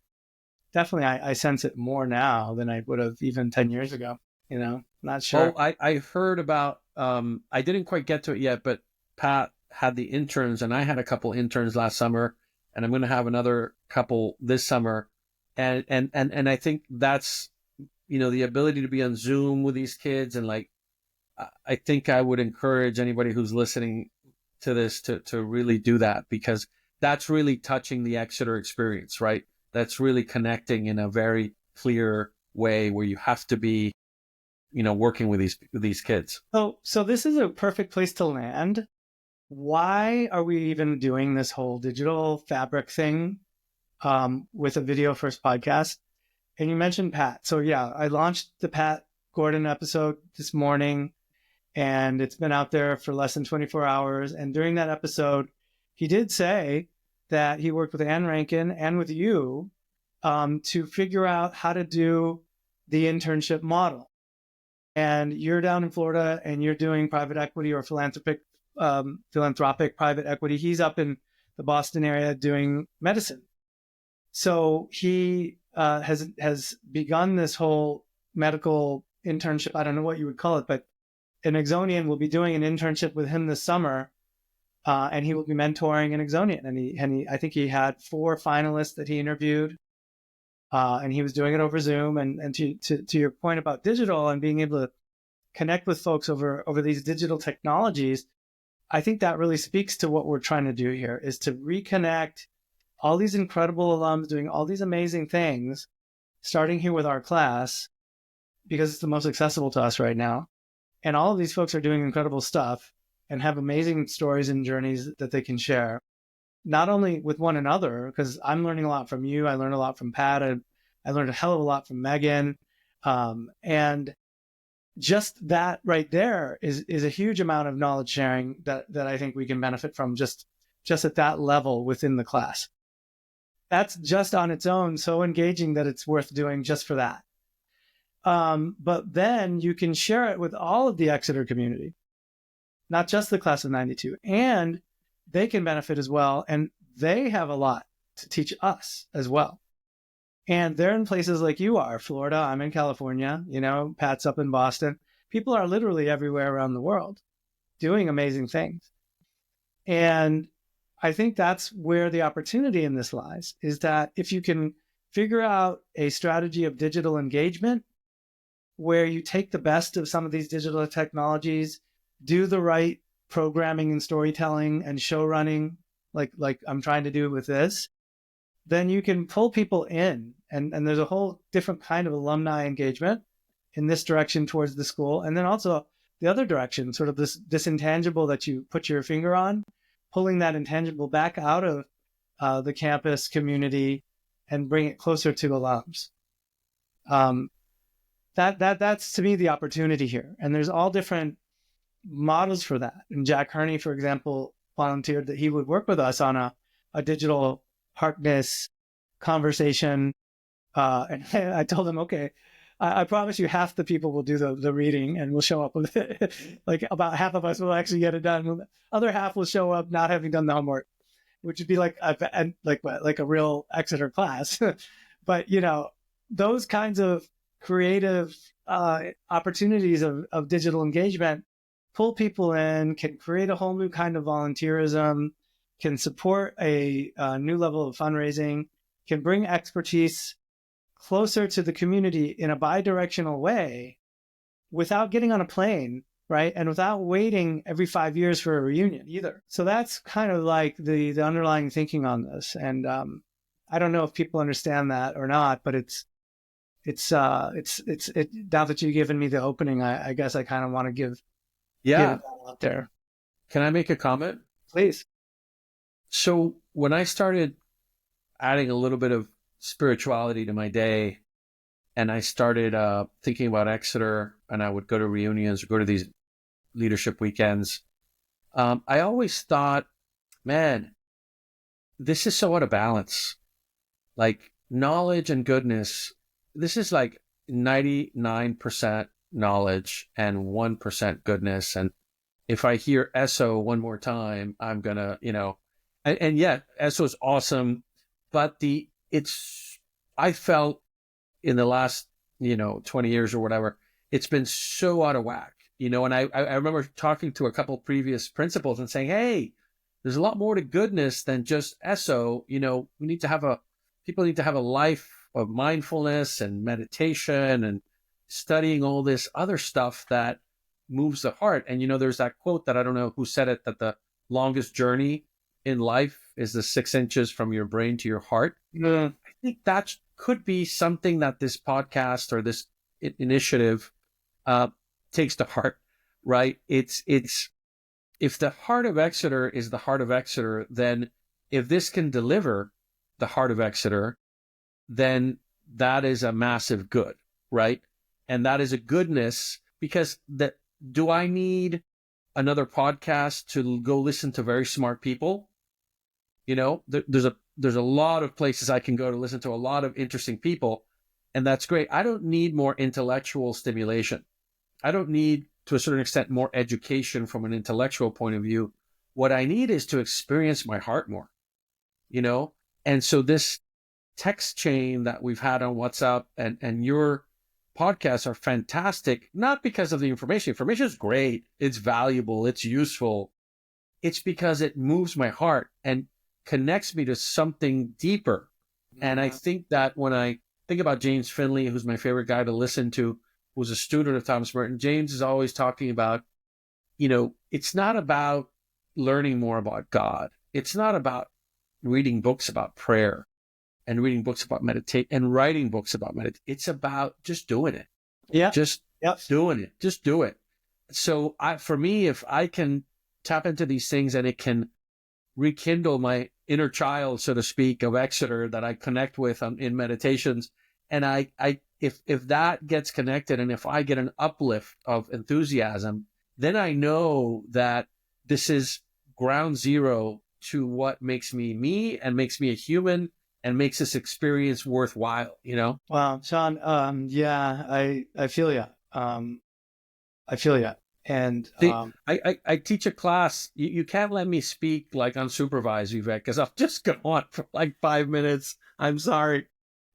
definitely I sense it more now than I would have even 10 years ago. Not Oh, sure. I heard about, I didn't quite get to it yet, but Pat had the interns and I had a couple interns last summer and I'm going to have another couple this summer. And I think that's, the ability to be on Zoom with these kids. And like, I think I would encourage anybody who's listening to this to really do that, because that's really touching the Exeter experience, right? That's really connecting in a very clear way where you have to be, working with these kids. So this is a perfect place to land. Why are we even doing this whole digital fabric thing with a video first podcast? And you mentioned Pat. So yeah, I launched the Pat Gordon episode this morning and it's been out there for less than 24 hours. And during that episode, he did say that he worked with Ann Rankin and with you to figure out how to do the internship model. And you're down in Florida and you're doing private equity or philanthropic private equity. He's up in the Boston area doing medicine. So he has begun this whole medical internship. I don't know what you would call it, but an Exonian will be doing an internship with him this summer, and he will be mentoring an Exonian. And I think he had 4 finalists that he interviewed, and he was doing it over Zoom. And to your point about digital and being able to connect with folks over these digital technologies, I think that really speaks to what we're trying to do here, is to reconnect all these incredible alums doing all these amazing things, starting here with our class, because it's the most accessible to us right now. And all of these folks are doing incredible stuff and have amazing stories and journeys that they can share, not only with one another, because I'm learning a lot from you. I learned a lot from Pat. I learned a hell of a lot from Megan. And just that right there is a huge amount of knowledge sharing that I think we can benefit from just at that level within the class. That's just on its own so engaging that it's worth doing just for that. But then you can share it with all of the Exeter community, not just the class of 92, and they can benefit as well. And they have a lot to teach us as well. And they're in places like you are, Florida. I'm in California, Pat's up in Boston. People are literally everywhere around the world doing amazing things. And I think that's where the opportunity in this lies, is that if you can figure out a strategy of digital engagement where you take the best of some of these digital technologies, do the right programming and storytelling and show running, like I'm trying to do with this, then you can pull people in. And there's a whole different kind of alumni engagement in this direction towards the school. And then also the other direction, sort of this intangible that you put your finger on, pulling that intangible back out of the campus community and bring it closer to alums. That's to me the opportunity here. And there's all different models for that. And Jack Herney, for example, volunteered that he would work with us on a digital Harkness conversation. And I told him, okay, I promise you half the people will do the reading and we'll show up with it. Like about half of us will actually get it done. The other half will show up not having done the homework, which would be like a real Exeter class. But, those kinds of creative opportunities of digital engagement pull people in, can create a whole new kind of volunteerism, can support a new level of fundraising, can bring expertise closer to the community in a bi-directional way without getting on a plane, right? And without waiting every 5 years for a reunion either. So that's kind of like the underlying thinking on this. And I don't know if people understand that or not, but it's now that you've given me the opening, I guess I kind of want to give Yeah. it out there. Can I make a comment? Please. So when I started adding a little bit of spirituality to my day, and I started thinking about Exeter, and I would go to reunions or go to these leadership weekends. I always thought, man, this is so out of balance. Like knowledge and goodness, this is like 99% knowledge and 1% goodness. And if I hear ESO one more time, I'm gonna, and yet ESO is awesome, but I felt in the last, 20 years or whatever, it's been so out of whack, and I remember talking to a couple previous principals and saying, hey, there's a lot more to goodness than just ESO. People need to have a life of mindfulness and meditation and studying all this other stuff that moves the heart. And, there's that quote that I don't know who said it, that the longest journey in life is the 6 inches from your brain to your heart. Yeah. I think that could be something that this podcast or this initiative takes to heart, right? It's if the heart of Exeter is the heart of Exeter, then if this can deliver the heart of Exeter, then that is a massive good, right? And that is a goodness, because do I need another podcast to go listen to very smart people? There's a lot of places I can go to listen to a lot of interesting people, and that's great. I don't need more intellectual stimulation. I don't need, to a certain extent, more education from an intellectual point of view. What I need is to experience my heart more, And so this text chain that we've had on WhatsApp and your podcasts are fantastic, not because of the information. Information is great. It's valuable. It's useful. It's because it moves my heart and connects me to something deeper. And I think that when I think about James Finley, who's my favorite guy to listen to, who's a student of Thomas Merton, James is always talking about, it's not about learning more about God. It's not about reading books about prayer and reading books about meditate and writing books about meditate. It's about just doing it. Yeah. Just doing it. Just do it. So for me, if I can tap into these things and it can rekindle my inner child, so to speak, of Exeter that I connect with in meditations, and if that gets connected, and if I get an uplift of enthusiasm, then I know that this is ground zero to what makes me me and makes me a human and makes this experience worthwhile, Wow, Sean. Yeah, I feel you. I feel you. And I teach a class. You can't let me speak like unsupervised, Vivek, because I'll just go on for like 5 minutes. I'm sorry.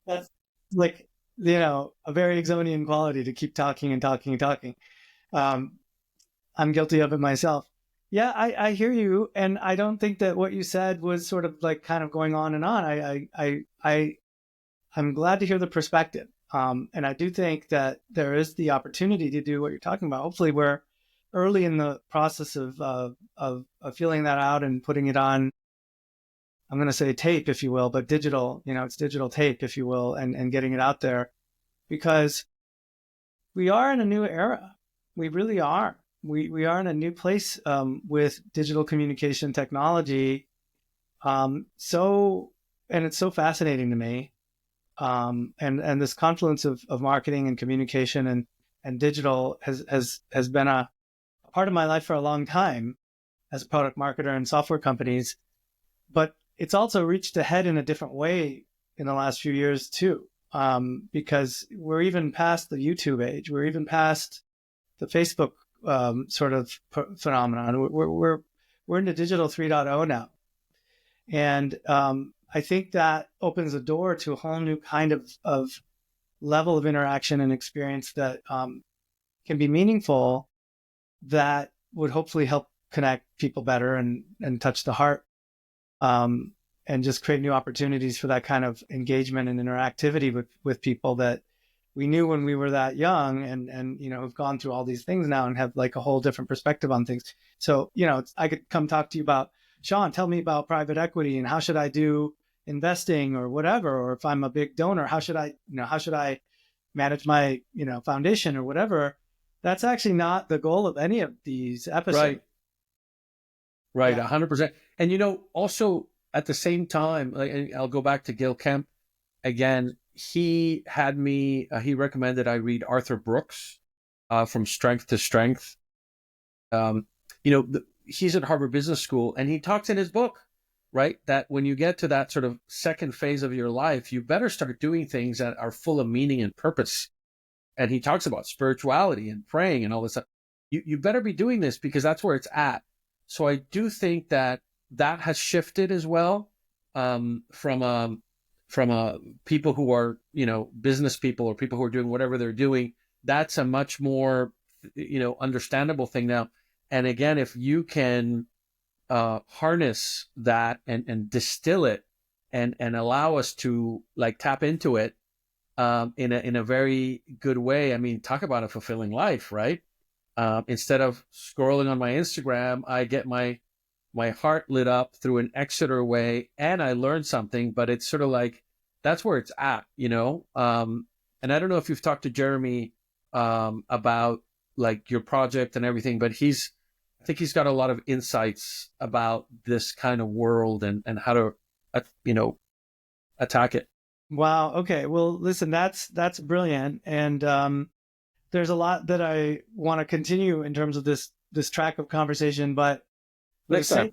That's like, a very Exonian quality to keep talking and talking and talking. I'm guilty of it myself. Yeah, I hear you, and I don't think that what you said was sort of like kind of going on and on. I'm glad to hear the perspective, and I do think that there is the opportunity to do what you're talking about. Hopefully, we're early in the process of feeling that out and putting it on. I'm going to say tape, if you will, but digital. It's digital tape, if you will, and getting it out there, because we are in a new era. We really are. We are in a new place with digital communication technology. And it's so fascinating to me. And this confluence of marketing and communication and digital has been a part of my life for a long time as a product marketer in software companies. But it's also reached ahead in a different way in the last few years too, because we're even past the YouTube age. We're even past the Facebook sort of phenomenon. We're into digital 3.0 now, and I think that opens a door to a whole new kind of level of interaction and experience that can be meaningful, that would hopefully help connect people better and touch the heart, and just create new opportunities for that kind of engagement and interactivity with people that we knew when we were that young, and have gone through all these things now and have like a whole different perspective on things. So, I could come talk to you about, Sean, tell me about private equity and how should I do investing or whatever, or if I'm a big donor, how should I manage my, foundation or whatever. That's actually not the goal of any of these episodes. Right. Yeah. 100%. And, also at the same time, like, I'll go back to Gil Kemp. again, he had me. He recommended I read Arthur Brooks, From Strength to Strength. Um, he's at Harvard Business School, and he talks in his book, right, that when you get to that sort of second phase of your life, you better start doing things that are full of meaning and purpose. And he talks about spirituality and praying and all this stuff. You better be doing this because that's where it's at. So I do think that has shifted as well, from people who are business people or people who are doing whatever they're doing. That's a much more understandable thing now. And again, if you can harness that and distill it and allow us to like tap into it in a very good way. I mean, talk about a fulfilling life, right? Instead of scrolling on my Instagram, I get my heart lit up through an Exeter way, and I learned something. But it's sort of like that's where it's at, And I don't know if you've talked to Jeremy about like your project and everything, but I think he's got a lot of insights about this kind of world and how to attack it. Wow. Okay. Well, listen, that's brilliant. And there's a lot that I want to continue in terms of this track of conversation, but Next time.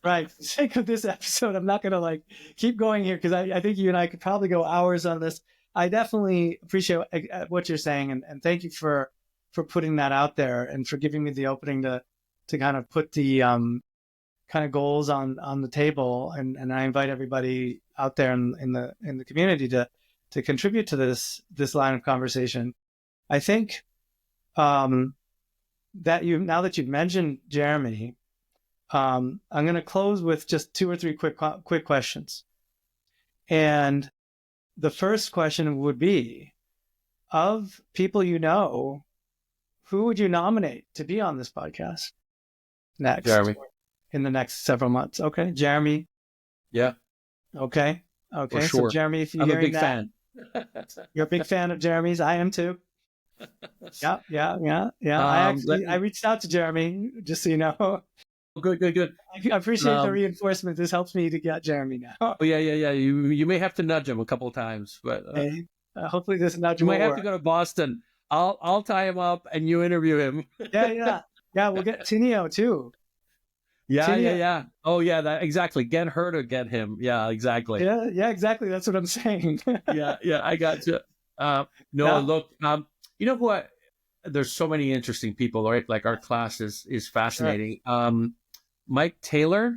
Right. For the sake of this episode, I'm not going to like keep going here because I think you and I could probably go hours on this. I definitely appreciate what you're saying, and thank you for putting that out there and for giving me the opening to kind of put the kind of goals on the table, and I invite everybody out there in the community to contribute to this line of conversation. I think that now that you've mentioned Jeremy, I'm going to close with just 2 or 3 quick questions. And the first question would be, of people who would you nominate to be on this podcast next? Jeremy. In the next several months. Okay. Jeremy. Yeah. Okay. For sure. So Jeremy, if you're I'm a big fan. You're a big fan of Jeremy's. I am too. Yeah. I reached out to Jeremy, just so you know. Good. I appreciate the reinforcement. This helps me to get Jeremy now. Oh yeah. You may have to nudge him a couple of times, but hopefully this nudge you will might have work. to go to Boston. I'll tie him up and you interview him. Yeah. We'll get Tinio too. Yeah. Oh yeah, exactly. Get her to get him. Yeah, exactly. Yeah, exactly. That's what I'm saying. yeah, I got you. Look, you know what? There's so many interesting people, right? Like our class is fascinating. Sure. Mike Taylor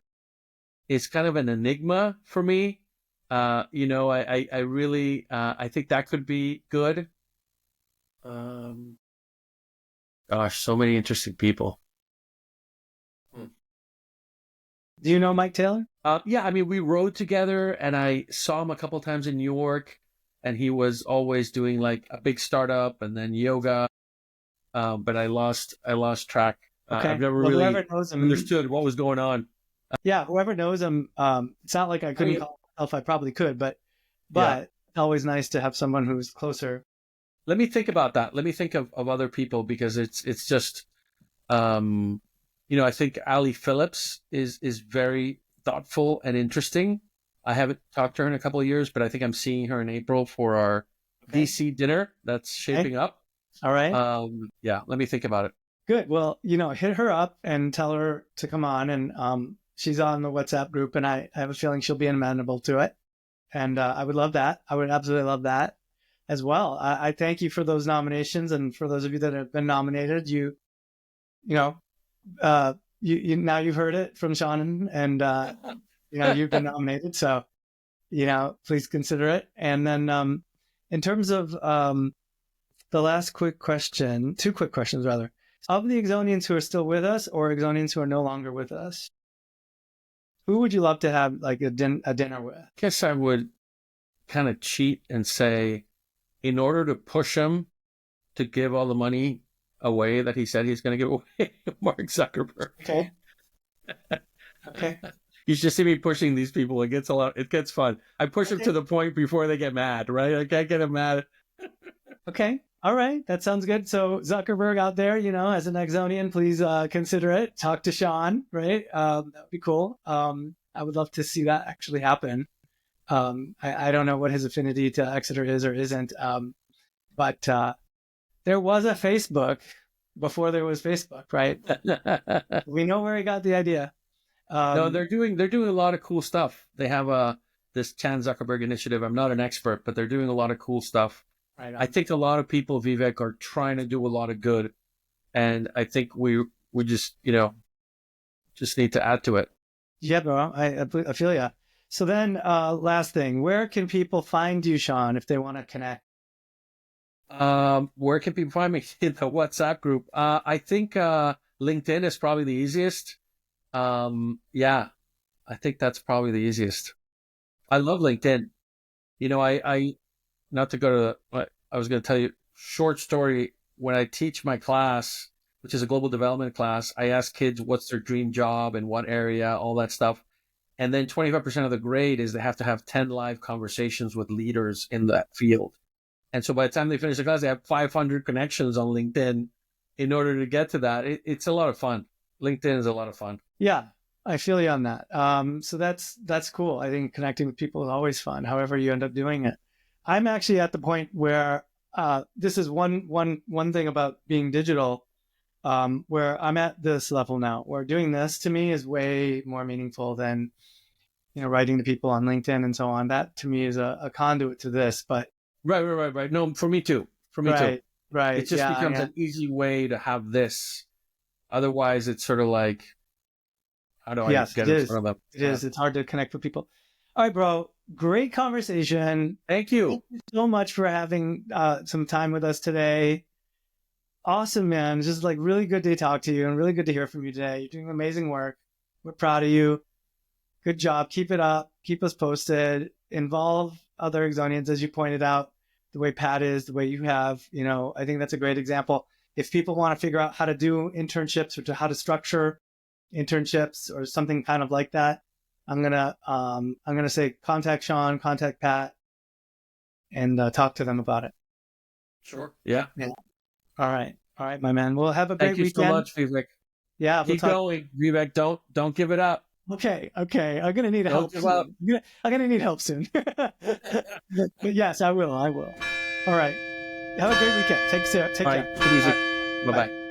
is kind of an enigma for me. I really I think that could be good. Gosh, so many interesting people. Do you know Mike Taylor? Yeah, I mean, we rode together, and I saw him a couple times in New York, and he was always doing like a big startup and then yoga. But I lost track. Okay. I've never really understood what was going on. Yeah, whoever knows him, it's not like I couldn't call myself. I probably could, but it's always nice to have someone who's closer. Let me think about that. Let me think of other people, because it's just, I think Ali Phillips is very thoughtful and interesting. I haven't talked to her in a couple of years, but I think I'm seeing her in April for our DC dinner that's shaping up. All right. Let me think about it. Good. Well, hit her up and tell her to come on, and she's on the WhatsApp group, and I have a feeling she'll be amenable to it. And I would love that. I would absolutely love that as well. I thank you for those nominations, and for those of you that have been nominated, you now you've heard it from Sean, and you've been nominated. So, please consider it. And then in terms of the last quick question, 2 quick questions rather, of the Exonians who are still with us or Exonians who are no longer with us, who would you love to have like a dinner with? I guess I would kind of cheat and say, in order to push him to give all the money away that he said he's going to give away, Mark Zuckerberg. Okay. You should see me pushing these people. It gets fun. I push them to the point before they get mad, right? I can't get them mad. Okay. All right. That sounds good. So Zuckerberg out there, as an Exonian, please consider it. Talk to Sean, right? That would be cool. I would love to see that actually happen. I don't know what his affinity to Exeter is or isn't, but there was a Facebook before there was Facebook, right? We know where he got the idea. No, they're doing a lot of cool stuff. They have this Chan Zuckerberg initiative. I'm not an expert, but they're doing a lot of cool stuff. Right I think a lot of people, Vivek, are trying to do a lot of good, and I think we just just need to add to it. Yeah, bro. I feel ya. So then, last thing, where can people find you, Sean, if they want to connect? Where can people find me? In the WhatsApp group. I think LinkedIn is probably the easiest. Yeah, I think that's probably the easiest. I love LinkedIn. I not to go to I was going to tell you short story. When I teach my class, which is a global development class, I ask kids what's their dream job and what area, all that stuff. And then 25% of the grade is they have to have 10 live conversations with leaders in that field. And so by the time they finish the class, they have 500 connections on LinkedIn in order to get to that. It's a lot of fun. LinkedIn is a lot of fun. Yeah, I feel you on that. So that's cool. I think connecting with people is always fun, however you end up doing it. I'm actually at the point where this is one thing about being digital, where I'm at this level now, where doing this to me is way more meaningful than writing to people on LinkedIn and so on. That to me is a conduit to this. But right. No, for me too. Right. It just becomes an easy way to have this. Otherwise, it's sort of like, how do I get in front of them? It is. It's hard to connect with people. All right, bro. Great conversation. Thank you. Thank you so much for having some time with us today. Awesome, man. Just like really good to talk to you and really good to hear from you today. You're doing amazing work. We're proud of you. Good job. Keep it up. Keep us posted. Involve other Exonians, as you pointed out, the way Pat is, the way you have. I think that's a great example. If people want to figure out how to do internships or how to structure internships or something kind of like that, I'm gonna say contact Sean, contact Pat, and talk to them about it. Sure. Yeah. All right, my man. We'll have a great weekend. Thank you so much, Vivek. Yeah, keep going, Vivek. Don't give it up. Okay. I'm gonna need help. I'm gonna need help soon. But yes, I will. All right. Have a great weekend. Take care. Take it easy. Bye bye.